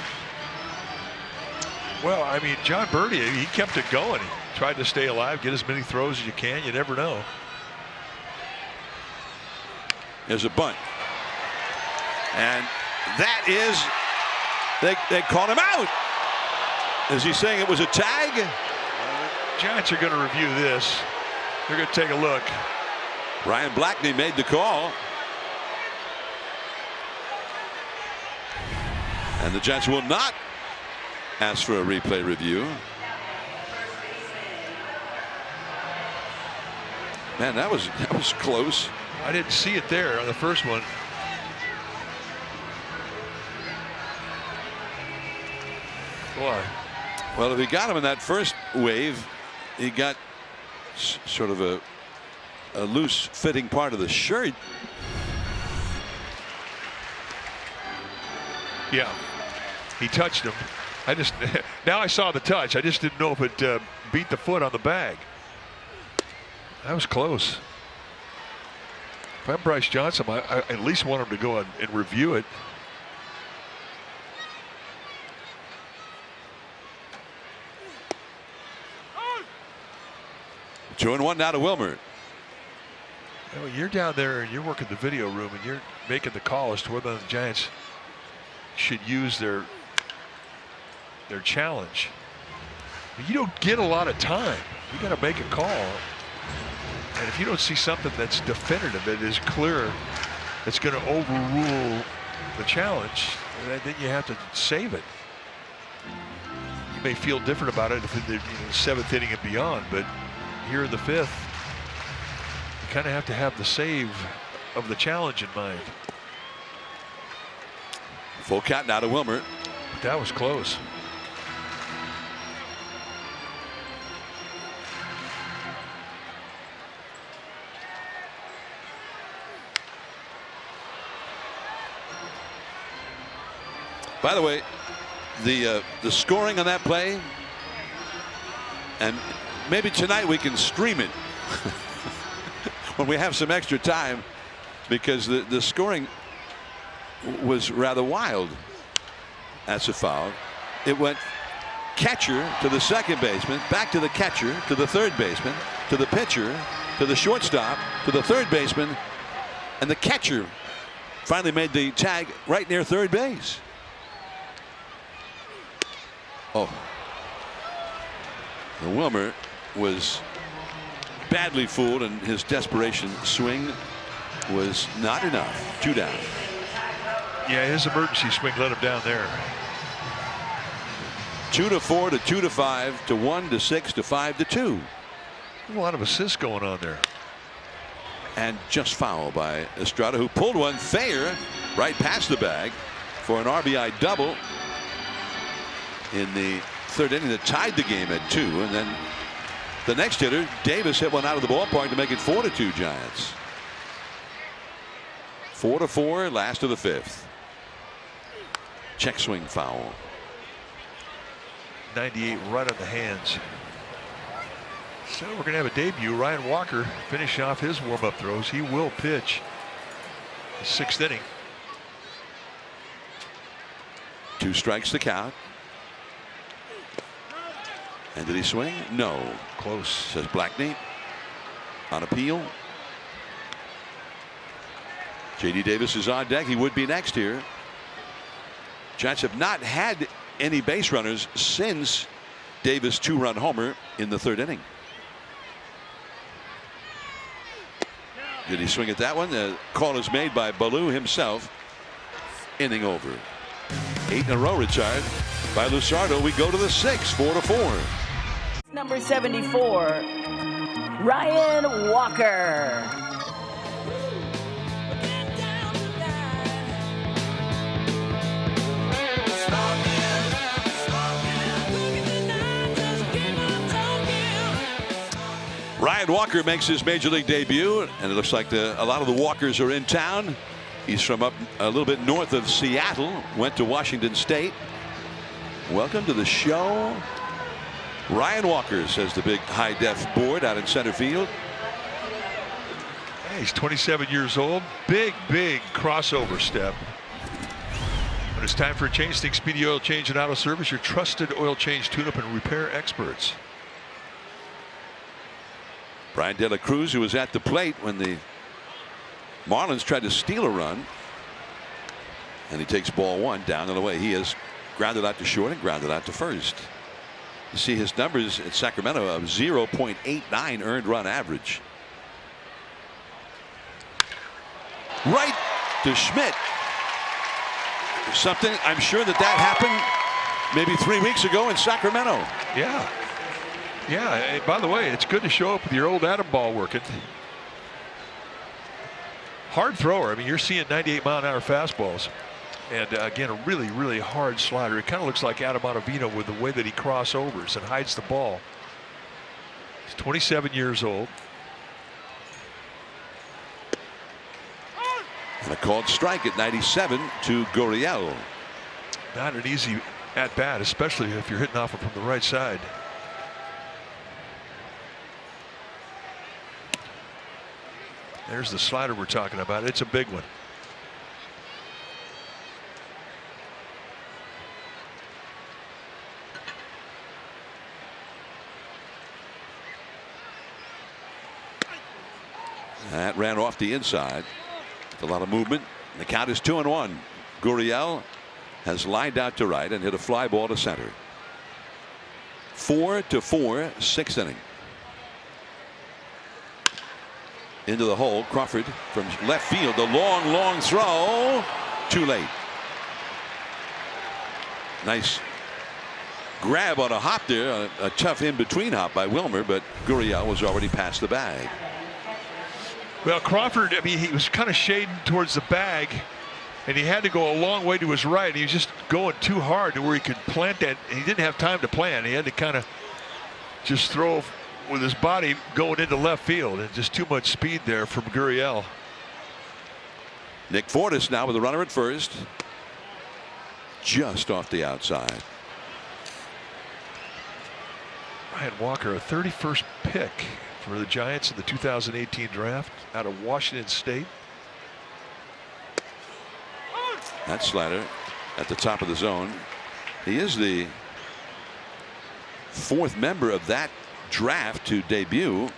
Well, I mean, John Birdie, he kept it going. He tried to stay alive, get as many throws as you can. You never know. There's a bunt. And that is, they called him out. Is he saying it was a tag? Giants are going to review this. They're going to take a look. Ryan Blackney made the call. And the Giants will not ask for a replay review. Man, that was close. I didn't see it there on the first one. Boy. Well, if he got him in that first wave, he got sort of a loose fitting part of the shirt. Yeah, he touched him. Now I saw the touch. I just didn't know if it beat the foot on the bag. That was close. If I'm Bryce Johnson, I at least want him to go and review it. Two and one now to Wilmer. You know, you're down there and you're working the video room and you're making the call as to whether the Giants should use their challenge. You don't get a lot of time. You got to make a call. And if you don't see something that's definitive, that is clear, that's going to overrule the challenge, then you have to save it. You may feel different about it if in the seventh inning and beyond, but here in the fifth, you kind of have to have the save of the challenge in mind. Full count now to Wilmer. But that was close. By the way, the scoring on that play, and maybe tonight we can stream it when we have some extra time, because the scoring was rather wild. That's a foul. It went catcher to the second baseman, back to the catcher, to the third baseman, to the pitcher, to the shortstop, to the third baseman, and the catcher finally made the tag right near third base. Oh. The Wilmer was badly fooled, and his desperation swing was not enough. Two down. Yeah, his emergency swing let him down there. 2 to 4 to 2 to 5 to 1 to 6 to 5 to 2. A lot of assists going on there. And just foul by Estrada, who pulled one fair right past the bag for an RBI double in the third inning that tied the game at 2. And then the next hitter, Davis, hit one out of the ballpark to make it 4 to 2 Giants. 4-4, last of the 5th. Check swing foul. 98 right on the hands. So we're going to have a debut. Ryan Walker finish off his warm-up throws. He will pitch the 6th inning. 2 strikes to count. And did he swing? No. Close, says Blackney. On appeal. J.D. Davis is on deck. He would be next here. Giants have not had any base runners since Davis' 2-run homer in the 3rd inning. Did he swing at that one? The call is made by Ballou himself. Inning over. 8 in a row retired by Lusardo. We go to the 6th, 4-4. Number 74, Ryan Walker. Ryan Walker makes his major league debut, and it looks like a lot of the Walkers are in town. He's from up a little bit north of Seattle, went to Washington State. Welcome to the show, Ryan Walker, says the big high-def board out in center field. He's 27 years old. Big crossover step. When it's time for a change, think Speedy Oil Change and Auto Service, your trusted oil change, tune-up, and repair experts. Brian De La Cruz, who was at the plate when the Marlins tried to steal a run, and he takes ball 1 down and away. He has grounded out to short and grounded out to first. You see his numbers at Sacramento of 0.89 earned run average. Right to Schmidt. Something I'm sure that happened maybe 3 weeks ago in Sacramento. Yeah. Yeah, by the way, it's good to show up with your old Adam ball working. Hard thrower. I mean, you're seeing 98-mile-an-hour fastballs. And again, a really hard slider. It kind of looks like Adam Ottavino with the way that he crossovers and hides the ball. He's 27 years old. And a called strike at 97 to Gurriel. Not an easy at-bat, especially if you're hitting off it from the right side. There's the slider we're talking about. It's a big one. That ran off the inside. A lot of movement. The count is 2-1. Gurriel has lined out to right and hit a fly ball to center. 4-4, 6th inning. Into the hole. Crawford from left field. The long throw. Too late. Nice grab on a hop there. A tough in-between hop by Wilmer, but Gurriel was already past the bag. Well, Crawford, I mean, he was kind of shading towards the bag, and he had to go a long way to his right. He was just going too hard to where he could plant that. He didn't have time to plant. He had to kind of just throw with his body going into left field, and just too much speed there from Gurriel. Nick Fortis now with a runner at first. Just off the outside. Ryan Walker, a 31st pick for the Giants in the 2018 draft out of Washington State. That slider at the top of the zone. He is the 4th member of that draft to debut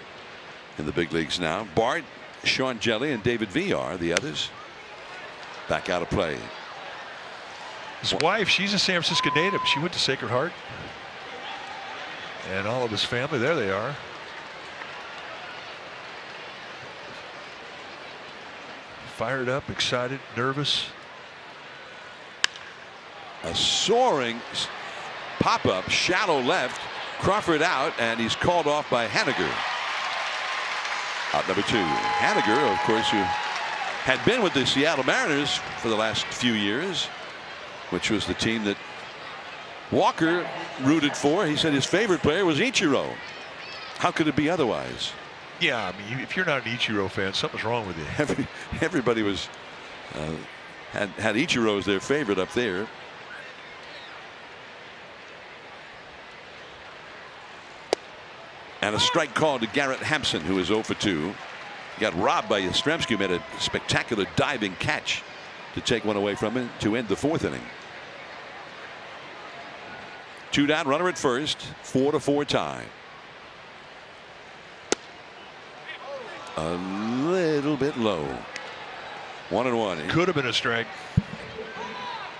in the big leagues now. Bart, Sean Jelly, and David V are the others. Back out of play. His wife, she's a San Francisco native. She went to Sacred Heart. And all of his family, there they are. Fired up, excited, nervous. A soaring pop-up, shallow left. Crawford out, and he's called off by Haniger. Out number 2. Haniger, of course, who had been with the Seattle Mariners for the last few years, which was the team that Walker rooted for. He said his favorite player was Ichiro. How could it be otherwise? Yeah, I mean, if you're not an Ichiro fan, something's wrong with you. Everybody was Had Ichiro as their favorite up there. And a strike called to Garrett Hampson, who is 0 for 2. He got robbed by Yastrzemski, who made a spectacular diving catch to take one away from him to end the 4th inning. 2 down, runner at first, 4-4 tie. A little bit low. 1-1. Could have been a strike.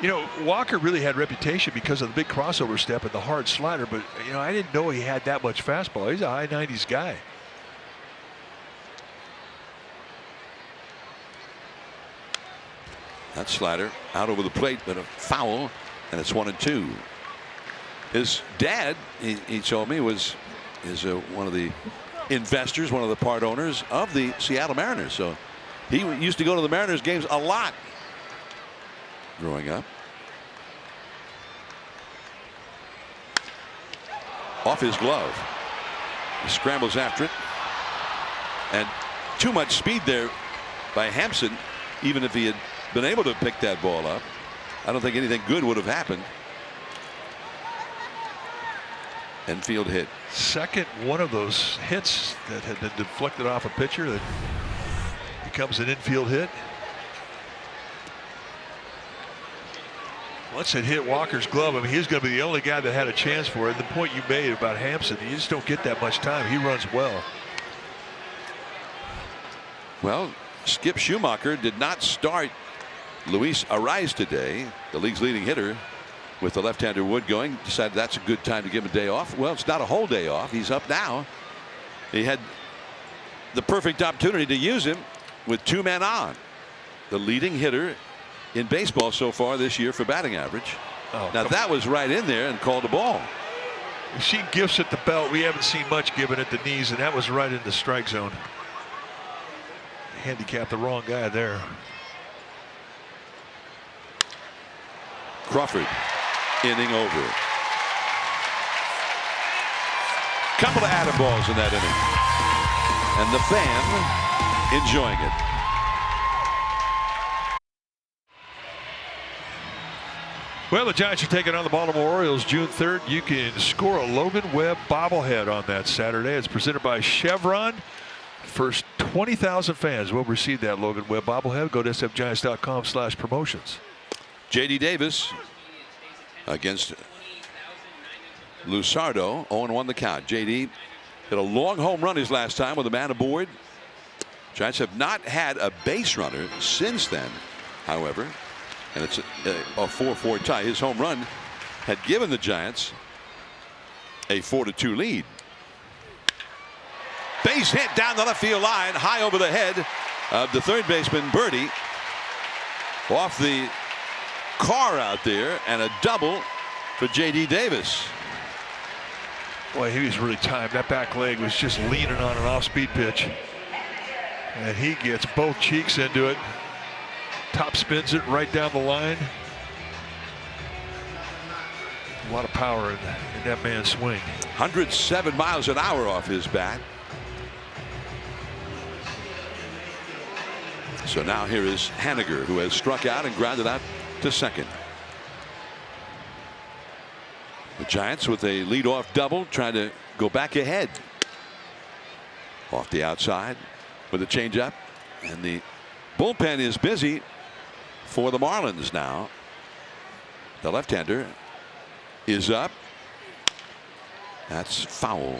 You know, Walker really had reputation because of the big crossover step and the hard slider, but you know, I didn't know he had that much fastball. He's a high 90s guy. That slider out over the plate, but a foul, and it's 1-2. His dad, he told me, is one of the investors, one of the part owners of the Seattle Mariners. So he used to go to the Mariners games a lot growing up. Off his glove. He scrambles after it. And too much speed there by Hampson. Even if he had been able to pick that ball up, I don't think anything good would have happened. Infield hit. Second one of those hits that had been deflected off a pitcher that becomes an infield hit. Once it hit Walker's glove, I mean, he's going to be the only guy that had a chance for it. The point you made about Hampson, you just don't get that much time. He runs well. Well, Skip Schumacher did not start Luis Arraez today, the league's leading hitter, with the left-hander Wood going. Decided that's a good time to give him a day off. Well, it's not a whole day off. He's up now. He had the perfect opportunity to use him with 2 men on. The leading hitter in baseball so far this year for batting average. Oh, now that was right in there and called a ball. We've seen gifts at the belt. We haven't seen much given at the knees, and that was right in the strike zone. Handicapped the wrong guy there. Crawford, inning over. Couple of atom balls in that inning, and the fan enjoying it. Well, the Giants are taking on the Baltimore Orioles June 3rd. You can score a Logan Webb bobblehead on that Saturday. It's presented by Chevron. First 20,000 fans will receive that Logan Webb bobblehead. Go to sfgiants.com/promotions. J.D. Davis against Lusardo. 0-1 the count. J.D. hit a long home run his last time with a man aboard. Giants have not had a base runner since then, however. And it's a 4-4 tie. His home run had given the Giants a 4-2 lead. Base hit down the left field line, high over the head of the third baseman Birdie. Off the car out there, and a double for J.D. Davis. Boy, he was really timed. That back leg was just leaning on an off-speed pitch. And he gets both cheeks into it. Top spins it right down the line. A lot of power in that man's swing. 107 miles an hour off his bat. So now here is Haniger, who has struck out and grounded out to second. The Giants with a leadoff double, trying to go back ahead. Off the outside with a changeup, and the bullpen is busy for the Marlins now. The left-hander is up. That's foul.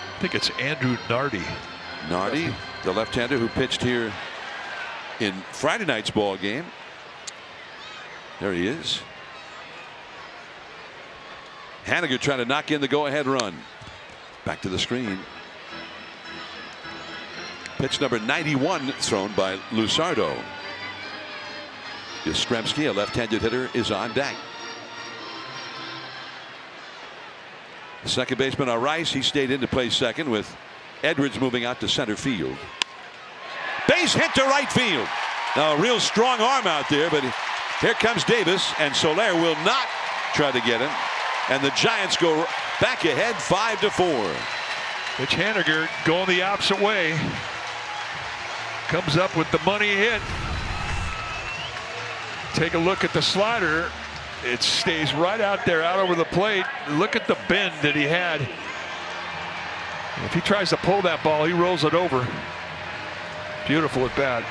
I think it's Andrew Nardi. Nardi, the left-hander who pitched here in Friday night's ball game. There he is. Haniger trying to knock in the go-ahead run. Back to the screen. Pitch number 91 thrown by Lusardo. Yastrzemski, a left-handed hitter, is on deck. Second baseman Arraez, he stayed in to play second, with Edwards moving out to center field. Base hit to right field. Now a real strong arm out there, but here comes Davis, and Soler will not try to get him. And the Giants go back ahead 5-4. Mitch Haniger going the opposite way. comes up with the money hit. Take a look at the slider. It stays right out there, out over the plate. Look at the bend that he had. If he tries to pull that ball, he rolls it over. Beautiful at bat.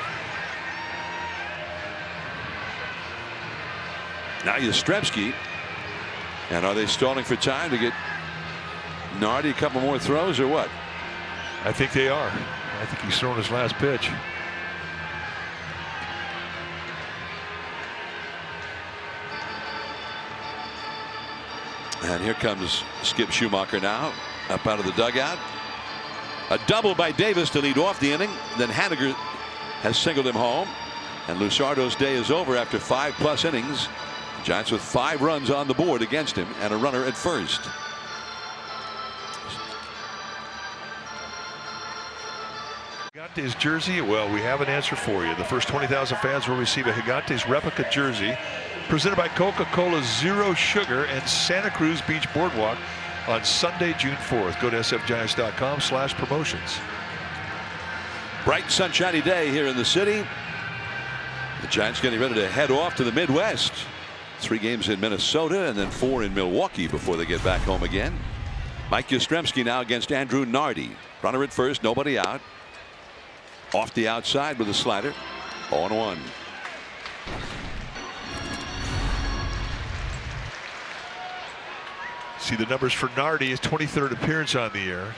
Now Yastrzemski. And are they stalling for time to get Nardi a couple more throws or what? I think they are. I think he's thrown his last pitch. And here comes Skip Schumacher now up out of the dugout. A double by Davis to lead off the inning. Then Haniger has singled him home. And Lusardo's day is over after 5+ innings. Giants with 5 runs on the board against him and a runner at first. Gigante's jersey? Well, we have an answer for you. The first 20,000 fans will receive a Gigante's replica jersey presented by Coca-Cola Zero Sugar and Santa Cruz Beach Boardwalk on Sunday, June 4th. Go to sfgiants.com/promotions. Bright sunshiny day here in the city. The Giants getting ready to head off to the Midwest. 3 games in Minnesota and then 4 in Milwaukee before they get back home again. Mike Yastrzemski now against Andrew Nardi. Runner at first, nobody out. Off the outside with a slider. 0-1. See the numbers for Nardi, his 23rd appearance on the year.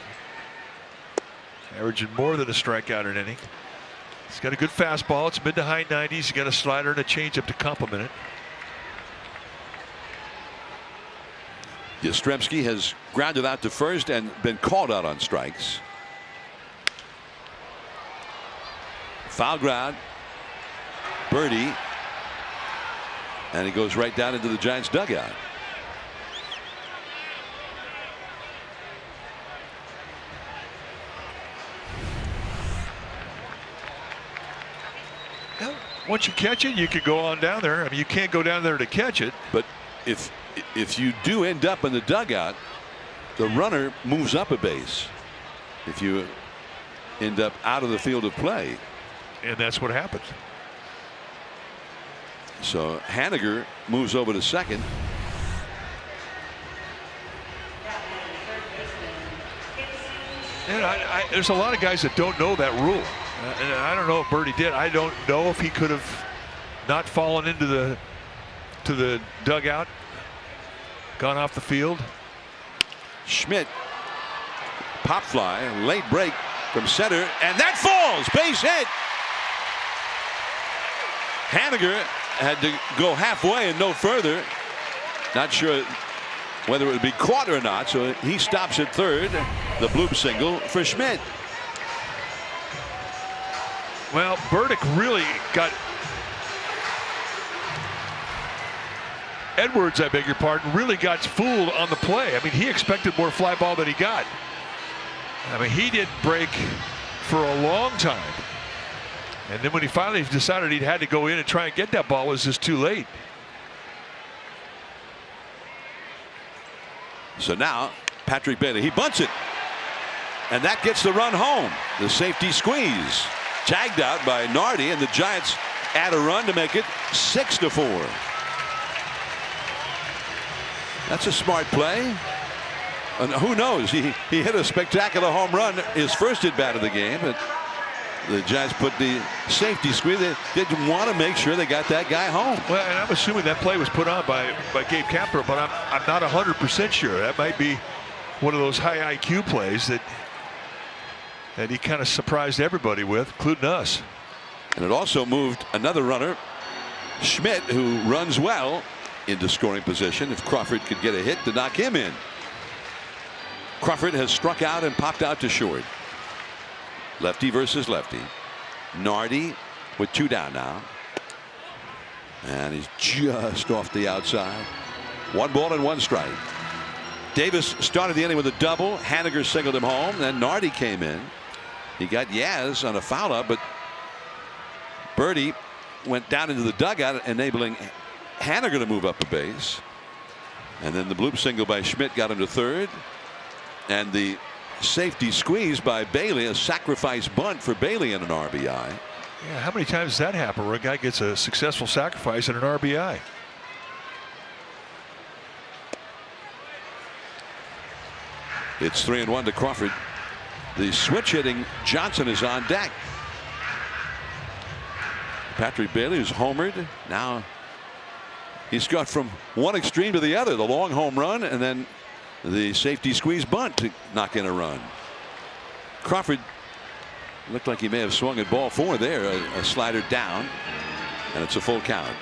Averaging more than a strikeout an inning. He's got a good fastball. It's mid to high 90s. He's got a slider and a changeup to complement it. Yastrzemski has grounded out to first and been called out on strikes. Foul ground. Birdie. And he goes right down into the Giants dugout. Once you catch it, you could go on down there. I mean, you can't go down there to catch it. But if you do end up in the dugout, the runner moves up a base. If you end up out of the field of play. And that's what happened. So Haniger moves over to second. And there's a lot of guys that don't know that rule. And I don't know if Birdie did. I don't know if he could have not fallen into the dugout, gone off the field. Schmidt, pop fly, late break from center, and that falls. Base hit. Haniger had to go halfway and no further. Not sure whether it would be caught or not, so he stops at third. The bloop single for Schmidt. Well, Burdick really got Edwards, I beg your pardon, really got fooled on the play. I mean, he expected more fly ball than he got. I mean, he did break for a long time. And then when he finally decided he had to go in and try and get that ball, it was just too late. So now Patrick Bailey, he bunts it. And that gets the run home. The safety squeeze. Tagged out by Nardi, and the Giants add a run to make it 6-4. That's a smart play. And who knows? He hit a spectacular home run, his first at bat of the game. But the Giants put the safety squeeze. They didn't want to make sure they got that guy home. Well, and I'm assuming that play was put on by Gabe Kapler, but I'm not 100% sure. That might be one of those high IQ plays that he kind of surprised everybody with, including us. And it also moved another runner, Schmidt, who runs well, into scoring position if Crawford could get a hit to knock him in. Crawford has struck out and popped out to short. Lefty versus lefty. Nardi with 2 down now. And he's just off the outside. 1 ball and 1 strike. Davis started the inning with a double. Haniger singled him home. Then Nardi came in. He got Yaz on a foul up, but Birdie went down into the dugout, enabling Haniger to move up a base. And then the bloop single by Schmidt got him to third. And the safety squeeze by Bailey, a sacrifice bunt for Bailey and an RBI. Yeah, how many times does that happen where a guy gets a successful sacrifice and an RBI? It's 3-1 to Crawford. The switch hitting Johnson is on deck. Patrick Bailey, who's homered, now he's got from one extreme to the other. The long home run and then the safety squeeze bunt to knock in a run. Crawford looked like he may have swung at ball 4 there. A slider down, and it's a full count.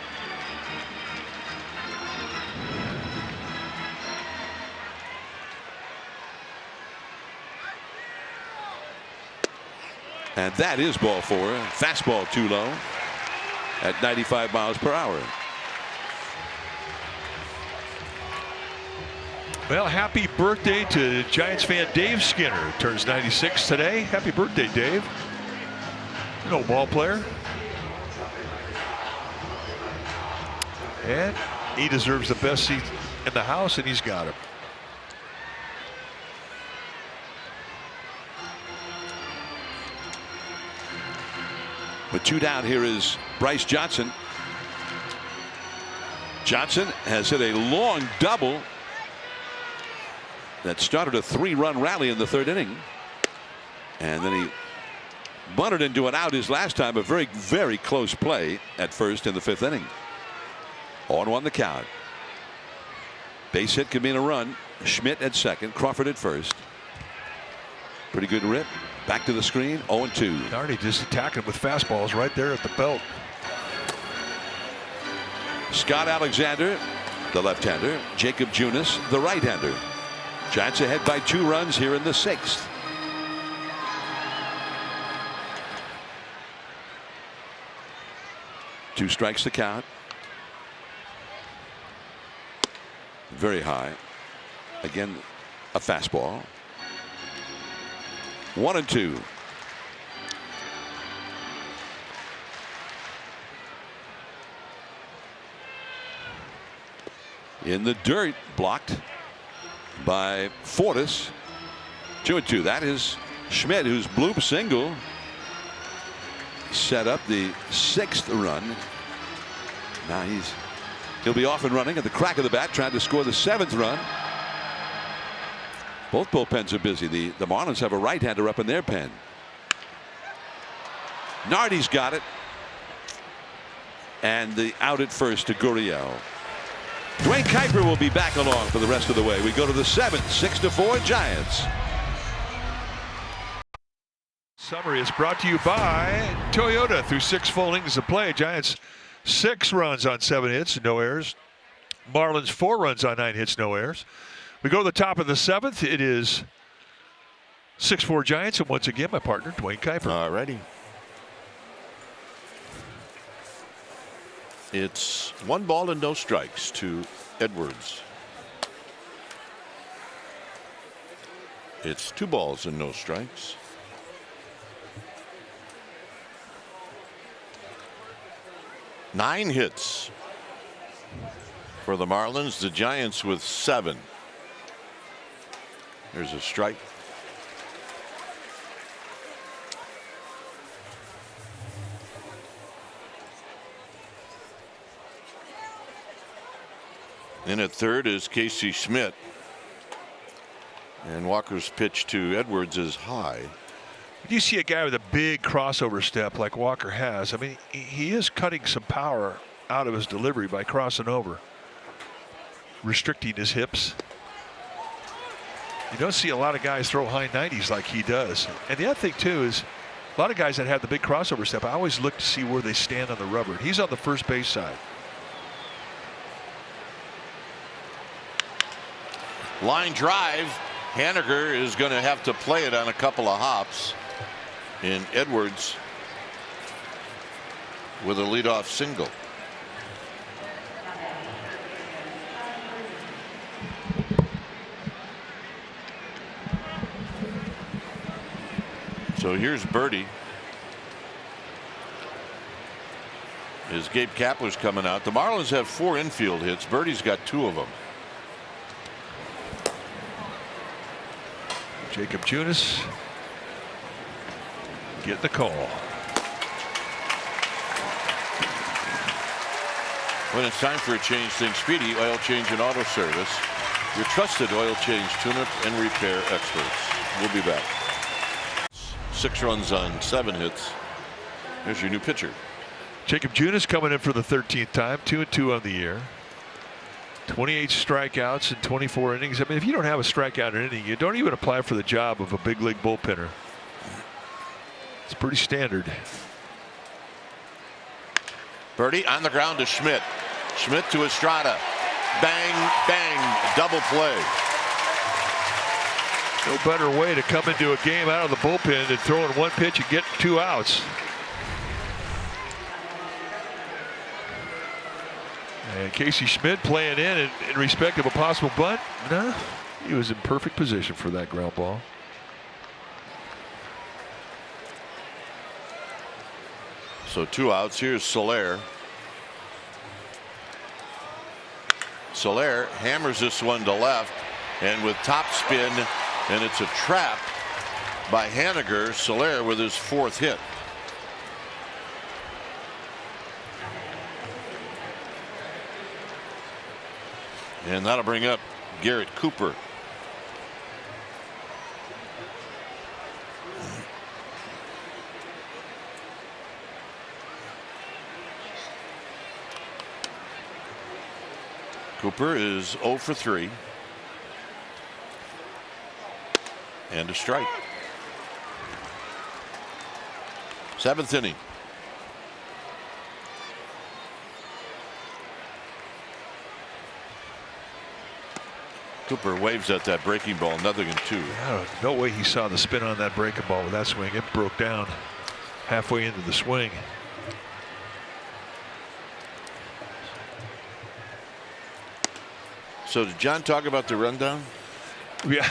And that is ball 4. Fastball too low at 95 miles per hour. Well, happy birthday to Giants fan Dave Skinner. Turns 96 today. Happy birthday, Dave. An old ball player. And he deserves the best seat in the house, and he's got it. With 2 down, here is Bryce Johnson. Johnson has hit a long double that started a 3-run rally in the 3rd inning. And then he bunted into an out his last time. A very, very close play at first in the 5th inning. 0-1 the count. Base hit could mean a run. Schmidt at second. Crawford at first. Pretty good rip. Back to the screen. 0-2. Nardi just attacking with fastballs right there at the belt. Scott Alexander, the left-hander. Jacob Junis, the right-hander. Giants ahead by 2 runs here in the 6th. Two strikes to count. Very high. Again, a fastball. 1-2. In the dirt, blocked by Fortis. 2-2. That is Schmidt, whose bloop single set up the 6th run. Now he'll be off and running at the crack of the bat, trying to score the 7th run. Both bullpens are busy. The Marlins have a right-hander up in their pen. Nardi's got it. And the out at first to Gurriel. Dwayne Kuiper will be back along for the rest of the way. We go to the 7th, 6-4 Giants. Summary is brought to you by Toyota. Through 6 full innings of play, Giants 6 runs on 7 hits, no errors. Marlins 4 runs on 9 hits, no errors. We go to the top of the 7th. It is 6-4 Giants, and once again, my partner, Dwayne Kuiper. All righty. It's 1 ball and no strikes to Edwards. It's 2 balls and no strikes. Nine hits for the Marlins. The Giants with 7. There's a strike. In at third is Casey Schmidt. And Walker's pitch to Edwards is high. When you see a guy with a big crossover step like Walker has, I mean, he is cutting some power out of his delivery by crossing over, restricting his hips. You don't see a lot of guys throw high 90s like he does. And the other thing, too, is a lot of guys that have the big crossover step, I always look to see where they stand on the rubber. He's on the first base side. Line drive. Haniger is going to have to play it on a couple of hops. In Edwards with a leadoff single. So here's Birdie. As Gabe Kapler's coming out. The Marlins have 4 infield hits. Birdie's got 2 of them. Jacob Junis getting the call. When it's time for a change, think Speedy Oil Change and Auto Service. Your trusted oil change, tune-up, and repair experts. We'll be back. 6 runs on 7 hits. Here's your new pitcher. Jacob Junis coming in for the 13th time, 2-2 on the year. 28 strikeouts in 24 innings. I mean, if you don't have a strikeout in an inning, you don't even apply for the job of a big league bullpenner. It's pretty standard. Birdie on the ground to Schmidt. Schmidt to Estrada. Bang, bang, double play. No better way to come into a game out of the bullpen than throwing one pitch and getting 2 outs. And Casey Schmidt playing in respect of a possible bunt. No, he was in perfect position for that ground ball. So 2 outs. Here's Soler. Soler hammers this one to left, and with top spin, and it's a trap by Haniger. Soler with his 4th hit. And that'll bring up Garrett Cooper. Cooper is 0 for 3. And a strike. 7th inning. Cooper waves at that breaking ball, 0-2. No way he saw the spin on that breaking ball with that swing. It broke down halfway into the swing. So did John talk about the rundown? Yeah,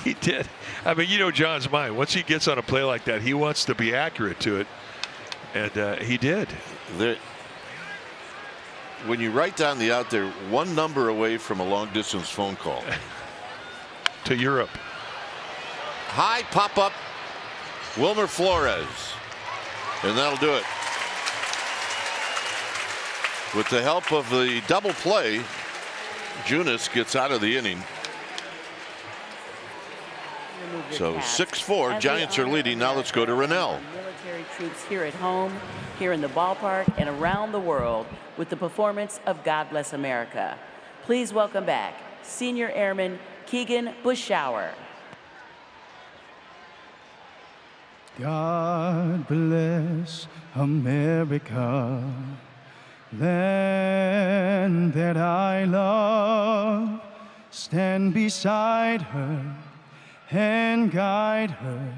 he did. I mean, you know John's mind. Once he gets on a play like that, he wants to be accurate to it. And he did. When you write down the out there, 1 number away from a long distance phone call. To Europe. High pop up, Wilmer Flores. And that'll do it. With the help of the double play, Junis gets out of the inning. So 6-4, Giants are leading. Now let's go to Rennell. Military troops here at home, here in the ballpark, and around the world with the performance of God Bless America. Please welcome back Senior Airman Keegan Bushauer. God bless America, land that I love. Stand beside her and guide her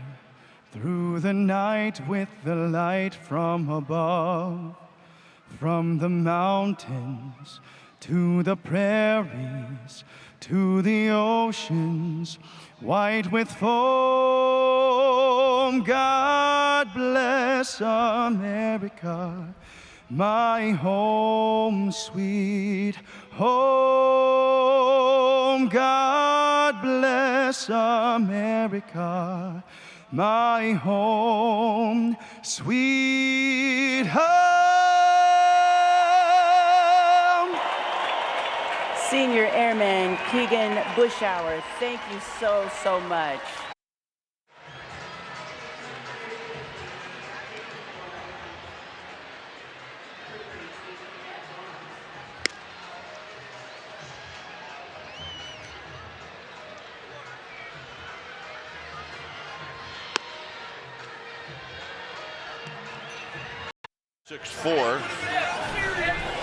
through the night with the light from above. From the mountains to the prairies to the oceans white with foam. God bless America, my home sweet home. God bless America, my home sweet home. Senior Airman Keegan Bushauer, thank you so much.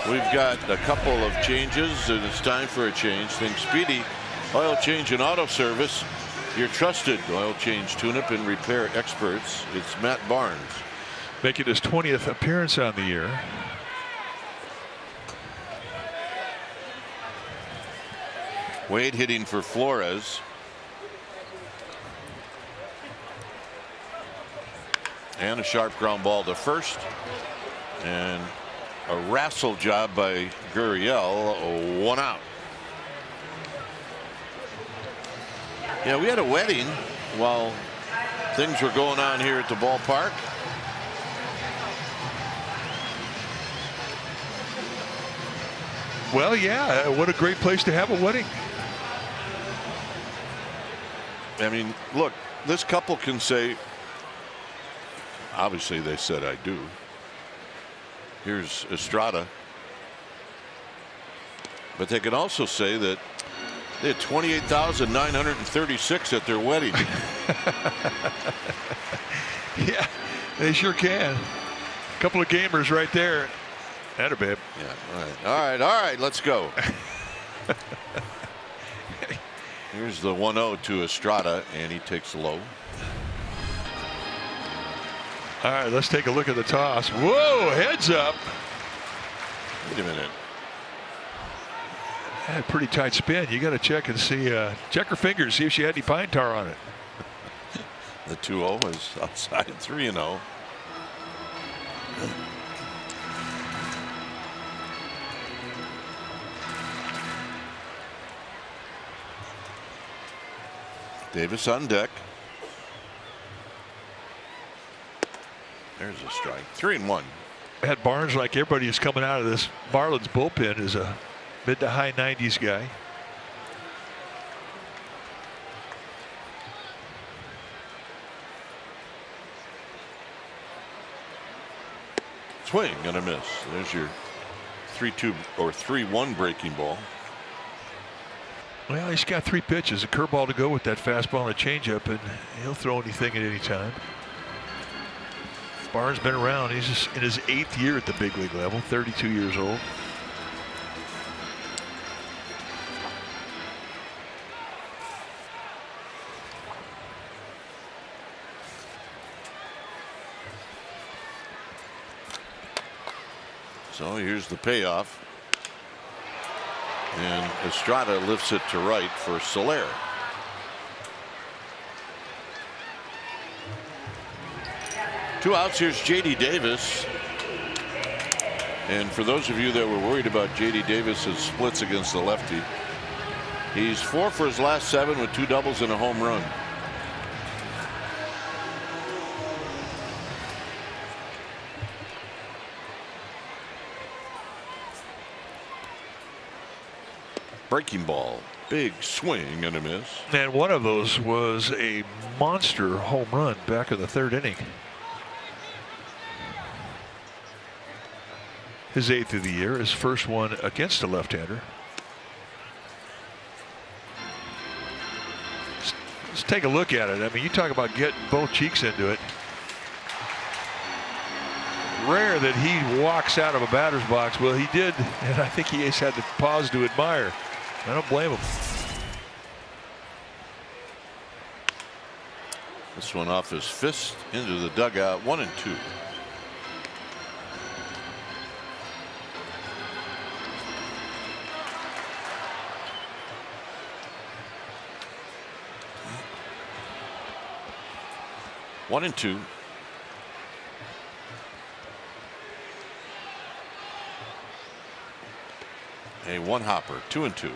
We've got a couple of changes, and it's time for a change. Think Speedy Oil Change and Auto Service, your trusted oil change, tune-up, and repair experts. It's Matt Barnes. Making his 20th appearance on the year. Wade hitting for Flores. And a sharp ground ball to first. And a wrestle job by Gurriel. 1 out. Yeah, we had a wedding while things were going on here at the ballpark. Well, yeah, what a great place to have a wedding. I mean, look, this couple can say, obviously they said I do. Here's Estrada. But they can also say that they had 28,936 at their wedding. Yeah, they sure can. A couple of gamers right there. Atta babe. Yeah, all right, let's go. Here's the 1-0 to Estrada, and he takes low. All right, let's take a look at the toss. Whoa, heads up. Wait a minute. Had a pretty tight spin. You got to check and see. Check her fingers, see if she had any pine tar on it. The 2-0 is outside. 3-0. Davis on deck. There's a strike. 3-1. Had Barnes, like everybody who's coming out of this Marlins bullpen, is a mid to high 90s guy. Swing and a miss. There's your 3-2 or 3-1 breaking ball. Well, he's got 3 pitches, a curveball to go with that fastball and a changeup, and he'll throw anything at any time. Barnes been around. He's just in his 8th year at the big league level, 32 years old. So here's the payoff. And Estrada lifts it to right for Soler. Two outs. Here's J.D. Davis. And for those of you that were worried about J.D. Davis's splits against the lefty, he's 4 for his last 7 with 2 doubles and a home run. Breaking ball, big swing and a miss. And one of those was a monster home run back in the 3rd inning. His 8th of the year, his first one against a left-hander. Let's take a look at it. I mean, you talk about getting both cheeks into it. Rare that he walks out of a batter's box. Well, he did, and I think he has had to pause to admire. I don't blame him. This one off his fist into the dugout. 1-2. One and two. A one hopper. 2-2.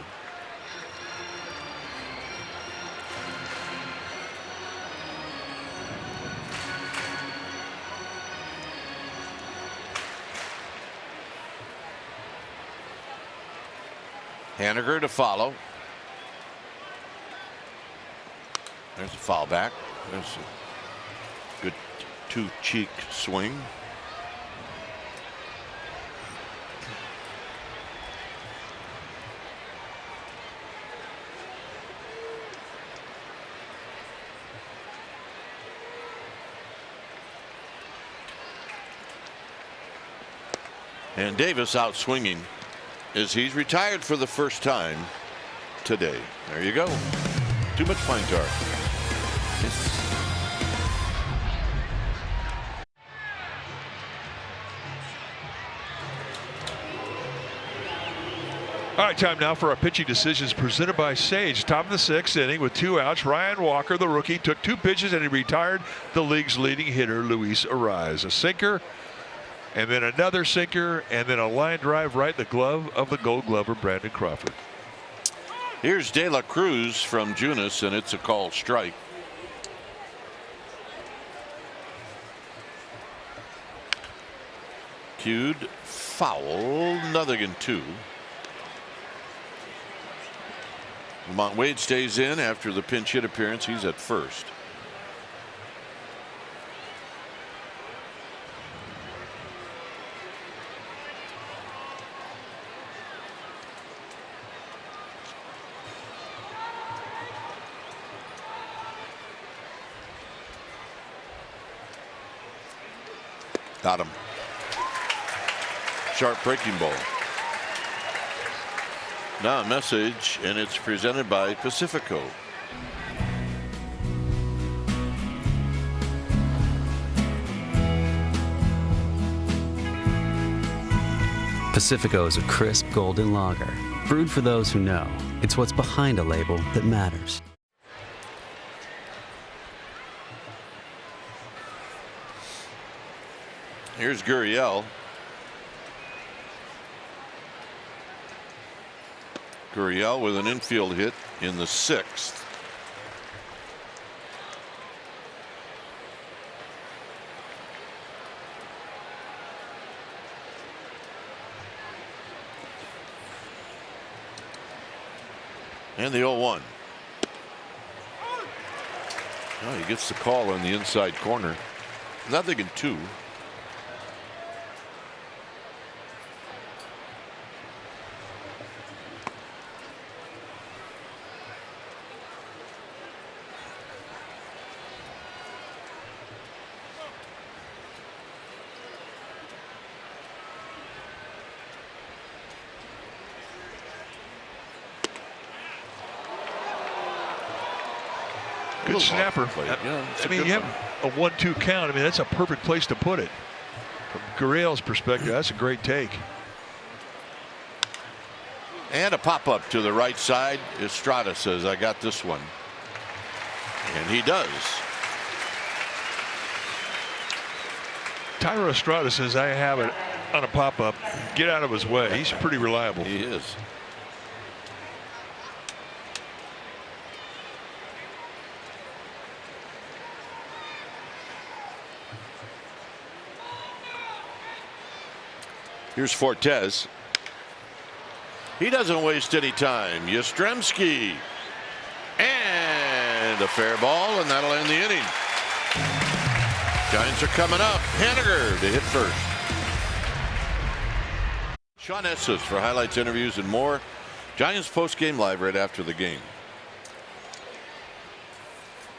Haniger to follow. There's a foul back. There's a good 2-cheek swing. And Davis out swinging as he's retired for the first time today. There you go. Too much pine tar. All right, time now for our pitching decisions presented by Sage. Top of the 6th inning with 2 outs. Ryan Walker, the rookie, took 2 pitches and he retired the league's leading hitter, Luis Arraez. A sinker, and then another sinker, and then a line drive right in the glove of the Gold Glover, Brandon Crawford. Here's De La Cruz from Junis, and it's a called strike. Cued, foul, nothing in 2. Lamont Wade stays in after the pinch hit appearance. He's at first. Got him. Sharp breaking ball. Now a message, and it's presented by Pacifico. Pacifico is a crisp golden lager, brewed for those who know. It's what's behind a label that matters. Here's Gurriel. Gurriel with an infield hit in the 6th. And the 0-1. Oh, he gets the call on the inside corner. Not thinking 2. Good snapper. Yeah, I mean, you have a 1-2 count. I mean, that's a perfect place to put it. From Gurriel's perspective, that's a great take. And a pop-up to the right side. Estrada says, I got this one. And he does. Tyro Estrada says, I have it on a pop-up. Get out of his way. He's pretty reliable. He is. Here's Fortes. He doesn't waste any time. Yastrzemski. And a fair ball, and that'll end the inning. Giants are coming up. Haniger to hit first. Sean Estes for highlights, interviews, and more. Giants post-game live right after the game.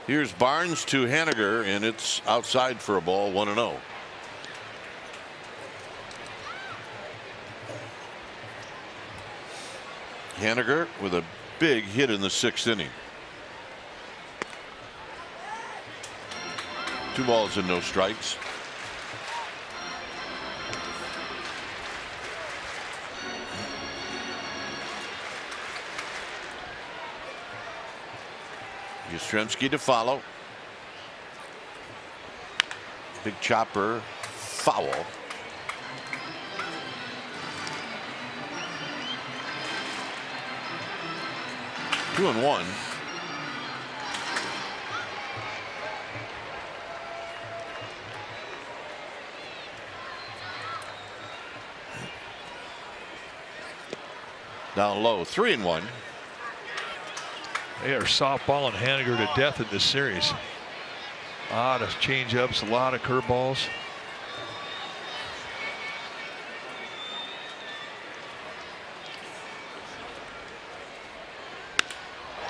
Here's Barnes to Haniger, and it's outside for a ball, 1-0. Haniger with a big hit in the 6th inning. 2 balls and no strikes. Yastrzemski to follow. Big chopper, foul. 2-1. Down low, 3-1. They are softballing Haniger to death in this series. A lot of changeups, a lot of curveballs.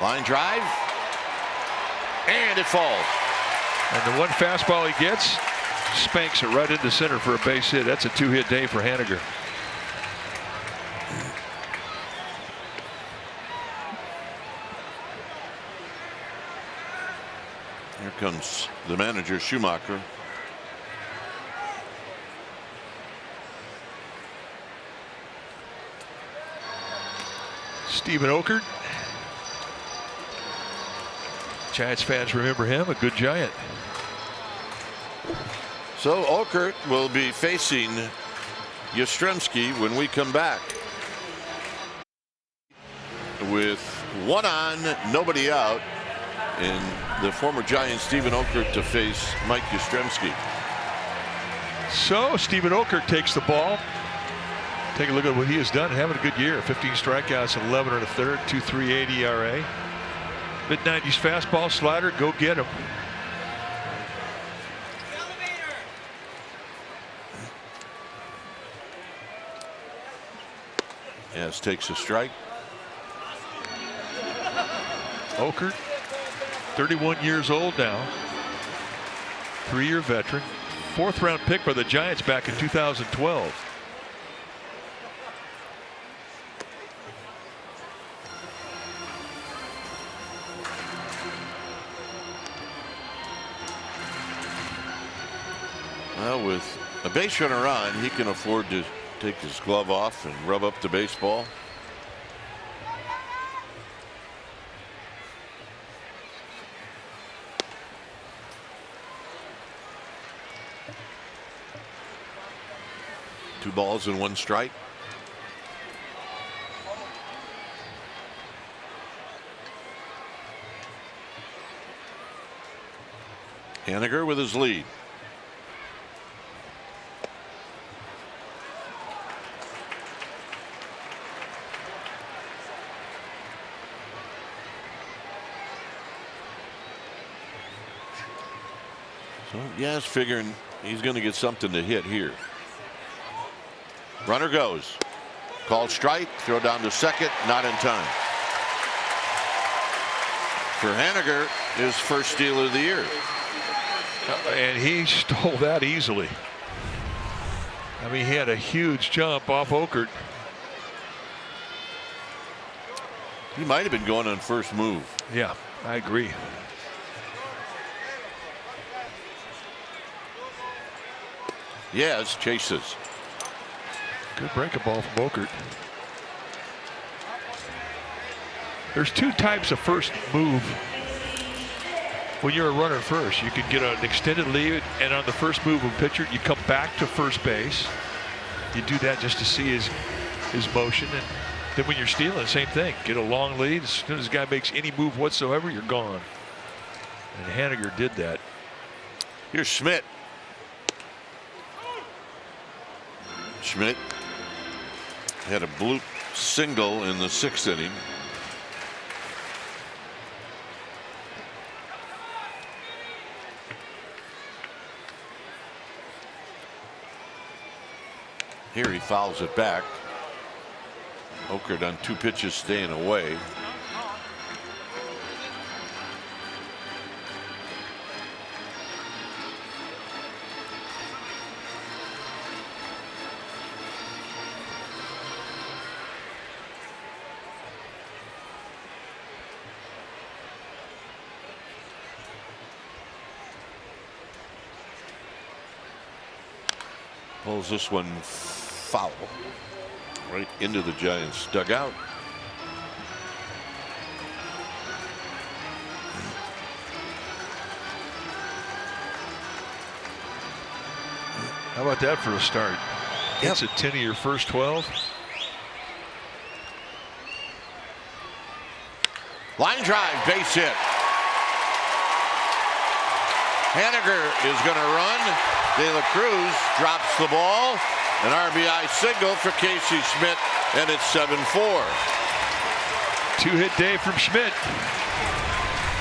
Line drive, and it falls. And the one fastball he gets, spanks it right into center for a base hit. That's a 2-hit day for Haniger. Here comes the manager, Schumacher. Stephen Okert. Giants fans remember him, a good Giant. So Okert will be facing Yastrzemski when we come back. With 1 on, nobody out, and the former Giant Stephen Okert to face Mike Yastrzemski. So Stephen Okert takes the ball. Take a look at what he has done, having a good year. 15 strikeouts, 11 1/3, 2.38 ERA. Mid-90s fastball, slider, go get him. Yes, takes a strike. Okert, 31 years old now. 3-year veteran. 4th round pick by the Giants back in 2012. Well, with a base runner on, he can afford to take his glove off and rub up the baseball. Two balls and 1 strike. Haniger with his lead. So, yes, figuring he's going to get something to hit here. Runner goes. Called strike. Throw down to second. Not in time. For Haniger, his first steal of the year. And he stole that easily. I mean, he had a huge jump off Okert. He might have been going on first move. Yeah, I agree. Yes, chases. Good breaking ball from Okert. There's 2 types of first move when you're a runner first. You can get an extended lead, and on the first move of a pitcher, you come back to first base. You do that just to see his motion, and then when you're stealing, same thing. Get a long lead. As soon as the guy makes any move whatsoever, you're gone. And Haniger did that. Here's Schmidt. Schmidt had a bloop single in the 6th inning. Here he fouls it back. Okert on 2 pitches staying away. Pulls this one foul right into the Giants dugout. How about that for a start? Yep. It's a 10 of your first 12. Line drive, base hit. Haniger is going to run. De La Cruz drops the ball. An RBI single for Casey Schmidt, and it's 7-4. 2-hit day from Schmidt.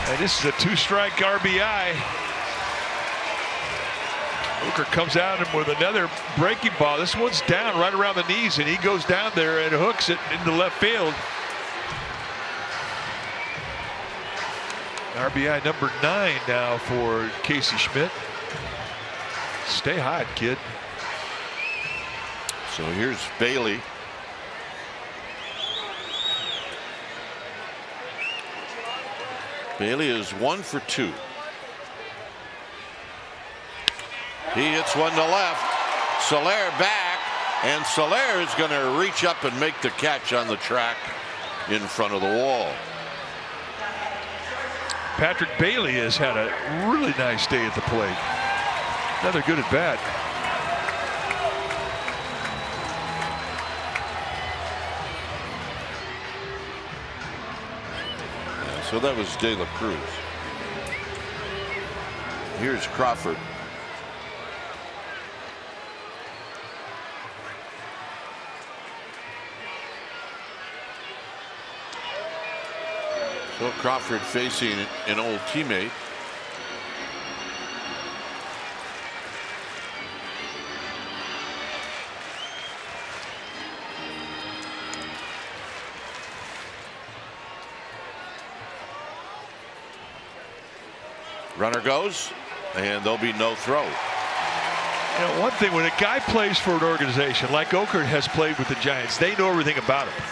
And this is a 2-strike RBI. Okert comes out and with another breaking ball. This one's down right around the knees, and he goes down there and hooks it into left field. RBI number 9 now for Casey Schmidt. Stay hot, kid. So here's Bailey. Bailey is 1 for 2. He hits one to left. Soler back, and Soler is going to reach up and make the catch on the track in front of the wall. Patrick Bailey has had a really nice day at the plate. Another good at bat. Yeah, so that was De La Cruz. Here's Crawford. So Crawford facing an old teammate. Runner goes, and there'll be no throw. You know, one thing, when a guy plays for an organization like Okert has played with the Giants, they know everything about him.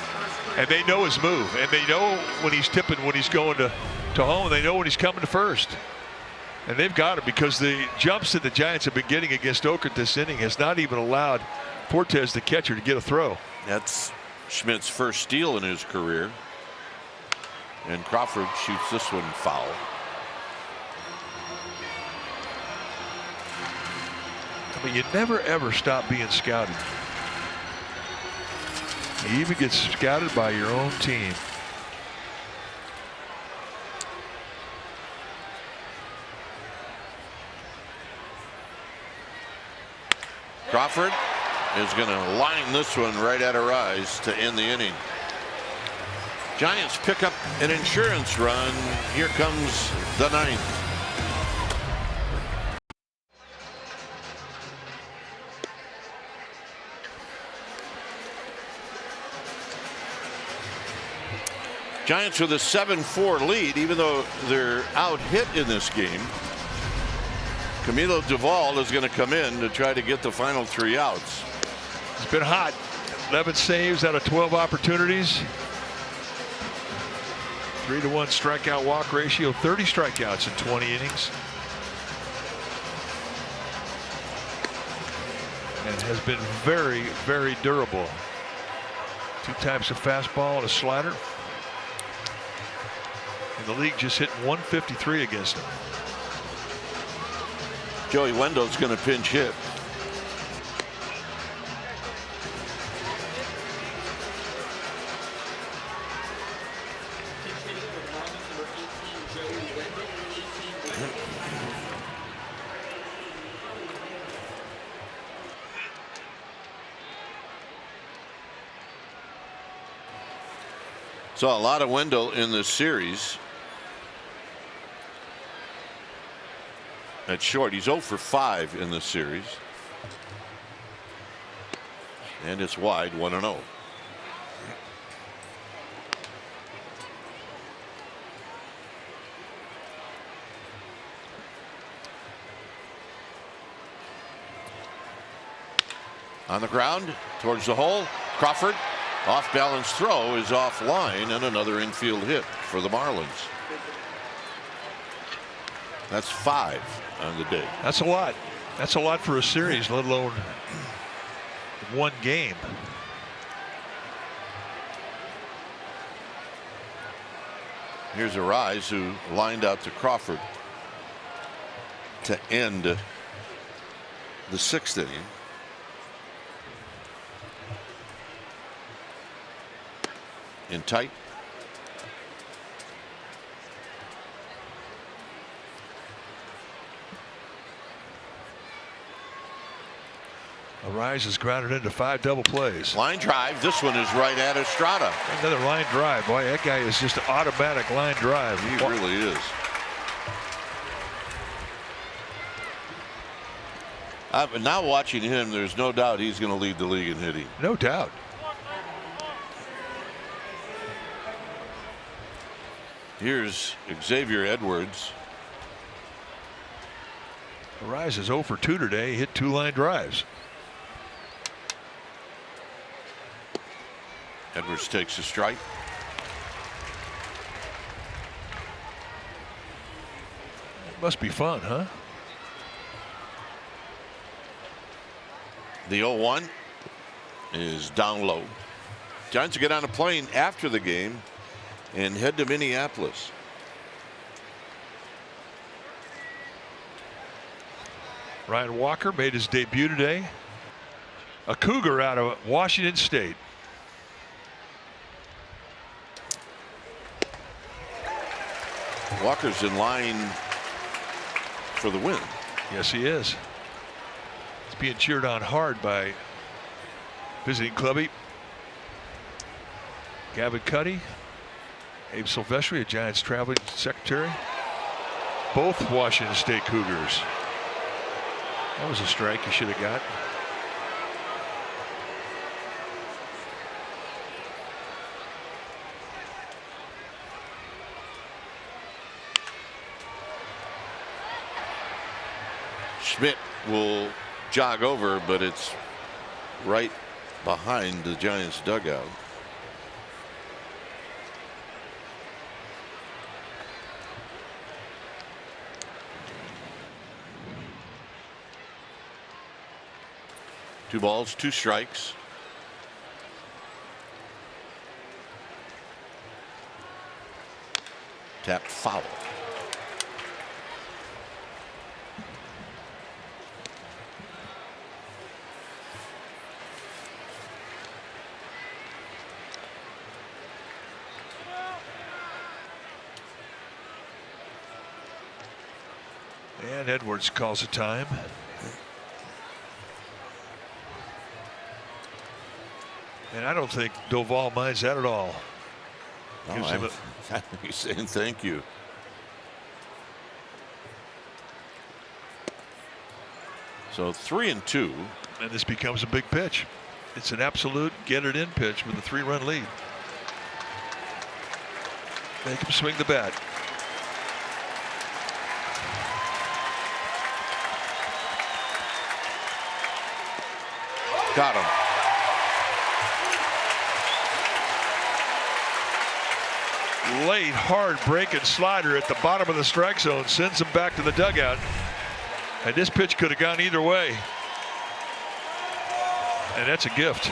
And they know his move. And they know when he's tipping, when he's going to home. And they know when he's coming to first. And they've got him, because the jumps that the Giants have been getting against Okert this inning has not even allowed Fortes, the catcher, to get a throw. That's Schmidt's first steal in his career. And Crawford shoots this one foul. I mean, you never ever stop being scouted. You even get scouted by your own team. Crawford is going to line this one right at her eyes to end the inning. Giants pick up an insurance run. Here comes the ninth. Giants with a 7-4 lead, even though they're out hit in this game. Camilo Duvall is going to come in to try to get the final 3 outs. It's been hot. 11 saves out of 12 opportunities. 3-to-1 strikeout walk ratio, 30 strikeouts in 20 innings. And has been very, very durable. 2 types of fastball and a slider. And the league just hit 153 against him. Joey Wendell's going to pinch hit. So a lot of Wendell in this series. At short, he's 0 for 5 in this series. And it's wide, 1-0. On the ground, towards the hole, Crawford. Off balance throw is offline, and another infield hit for the Marlins. That's 5 on the day. That's a lot. That's a lot for a series, let alone one game. Here's Arise, who lined out to Crawford to end the 6th inning. In tight. Arise is grounded into 5 double plays. Line drive. This one is right at Estrada. Another line drive. Boy, that guy is just automatic line drive. He really is. But now watching him, there's no doubt he's going to lead the league in hitting. No doubt. Here's Xavier Edwards. Arise is 0 for 2 today. He hit 2 line drives. Edwards takes a strike. It must be fun, huh? The 0-1 is down low. Giants will get on a plane after the game and head to Minneapolis. Ryan Walker made his debut today. A Cougar out of Washington State. Walker's in line for the win. Yes, he is. He's being cheered on hard by visiting clubby Gavin Cuddy. Abe Silvestri, a Giants traveling secretary. Both Washington State Cougars. That was a strike he should have got. Schmidt will jog over, but it's right behind the Giants dugout. Two balls, two strikes. Tapped foul. And Edwards calls a time. And I don't think Doval minds that at all. He's saying thank you. So 3-2. And this becomes a big pitch. It's an absolute get it in pitch with a 3-run lead. Make him swing the bat. Got him. Late, hard breaking slider at the bottom of the strike zone sends him back to the dugout. And this pitch could have gone either way. And that's a gift.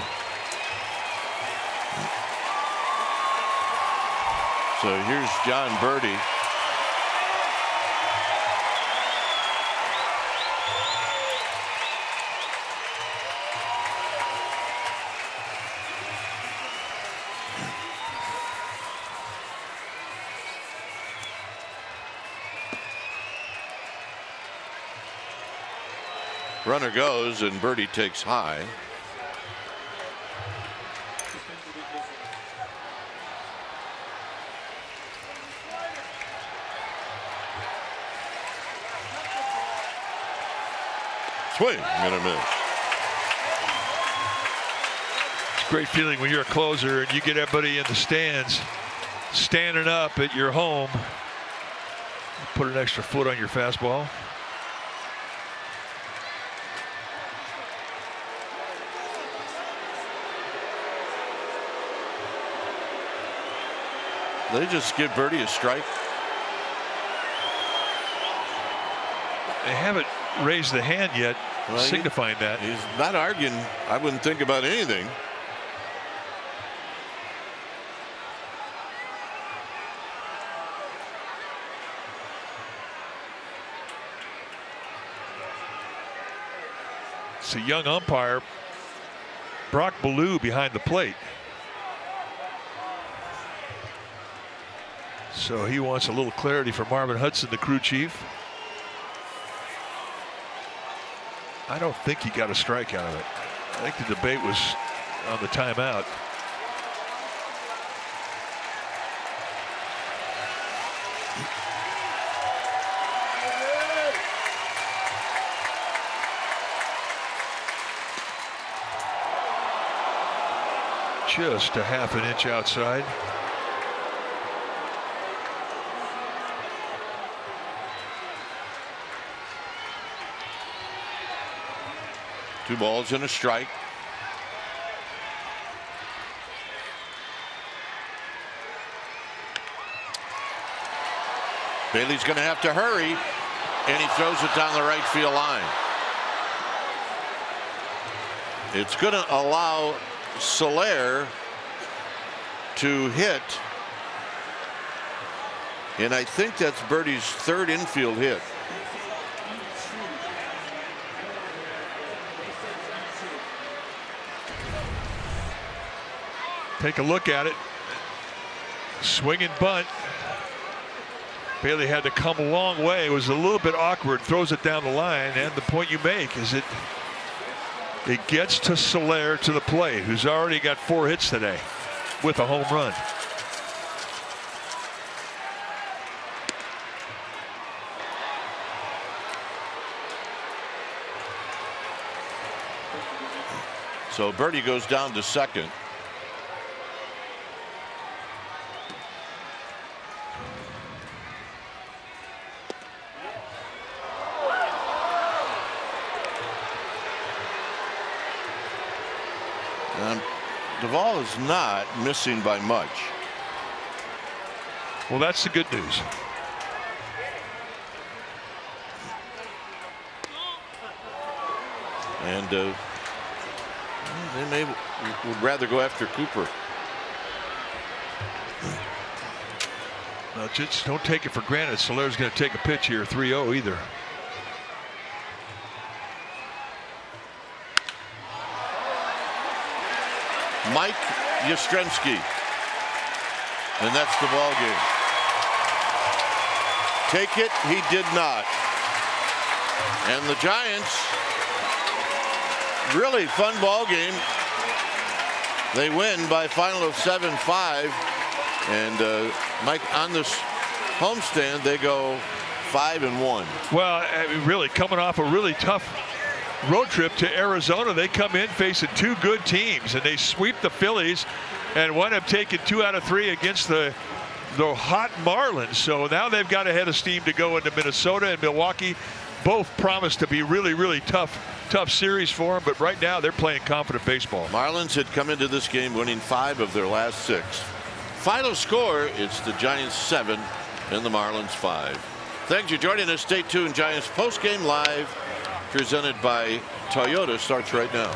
So here's John Birdie. Runner goes and Birdie takes high. Swing and a miss. It's a great feeling when you're a closer and you get everybody in the stands standing up at your home. Put an extra foot on your fastball. They just give Birdie a strike. They haven't raised the hand yet, well, signifying that. He's not arguing. I wouldn't think about anything. It's a young umpire, Brock Ballou, behind the plate. So he wants a little clarity from Marvin Hudson, the crew chief. I don't think he got a strike out of it. I think the debate was on the timeout. Just a half an inch outside. Two balls and a strike. Bailey's going to have to hurry, and he throws it down the right field line. It's going to allow Soler to hit, and I think that's Birdie's third infield hit. Take a look at it. Swing and bunt. Bailey had to come a long way. It was a little bit awkward. Throws it down the line. And the point you make is it gets to Soler to the plate, who's already got 4 hits today with a home run. So Birdie goes down to second. Duvall is not missing by much. Well, that's the good news. And they would rather go after Cooper. Now, just don't take it for granted Soler's going to take a pitch here 3-0 either. Mike Yastrzemski, and that's the ball game. Take it, he did not. And the Giants, really fun ball game. They win by a final of 7-5, and Mike, on this homestand they go 5-1. Well, really coming off a really tough road trip to Arizona. They come in facing two good teams, and they sweep the Phillies and wind up taking 2 out of 3 against the hot Marlins. So now they've got a head of steam to go into Minnesota and Milwaukee. Both promise to be really tough series for them, but right now they're playing confident baseball. Marlins had come into this game winning 5 of their last 6. Final score, it's the Giants 7 and the Marlins 5. Thanks for joining us. Stay tuned. Giants postgame live, presented by Toyota, starts right now.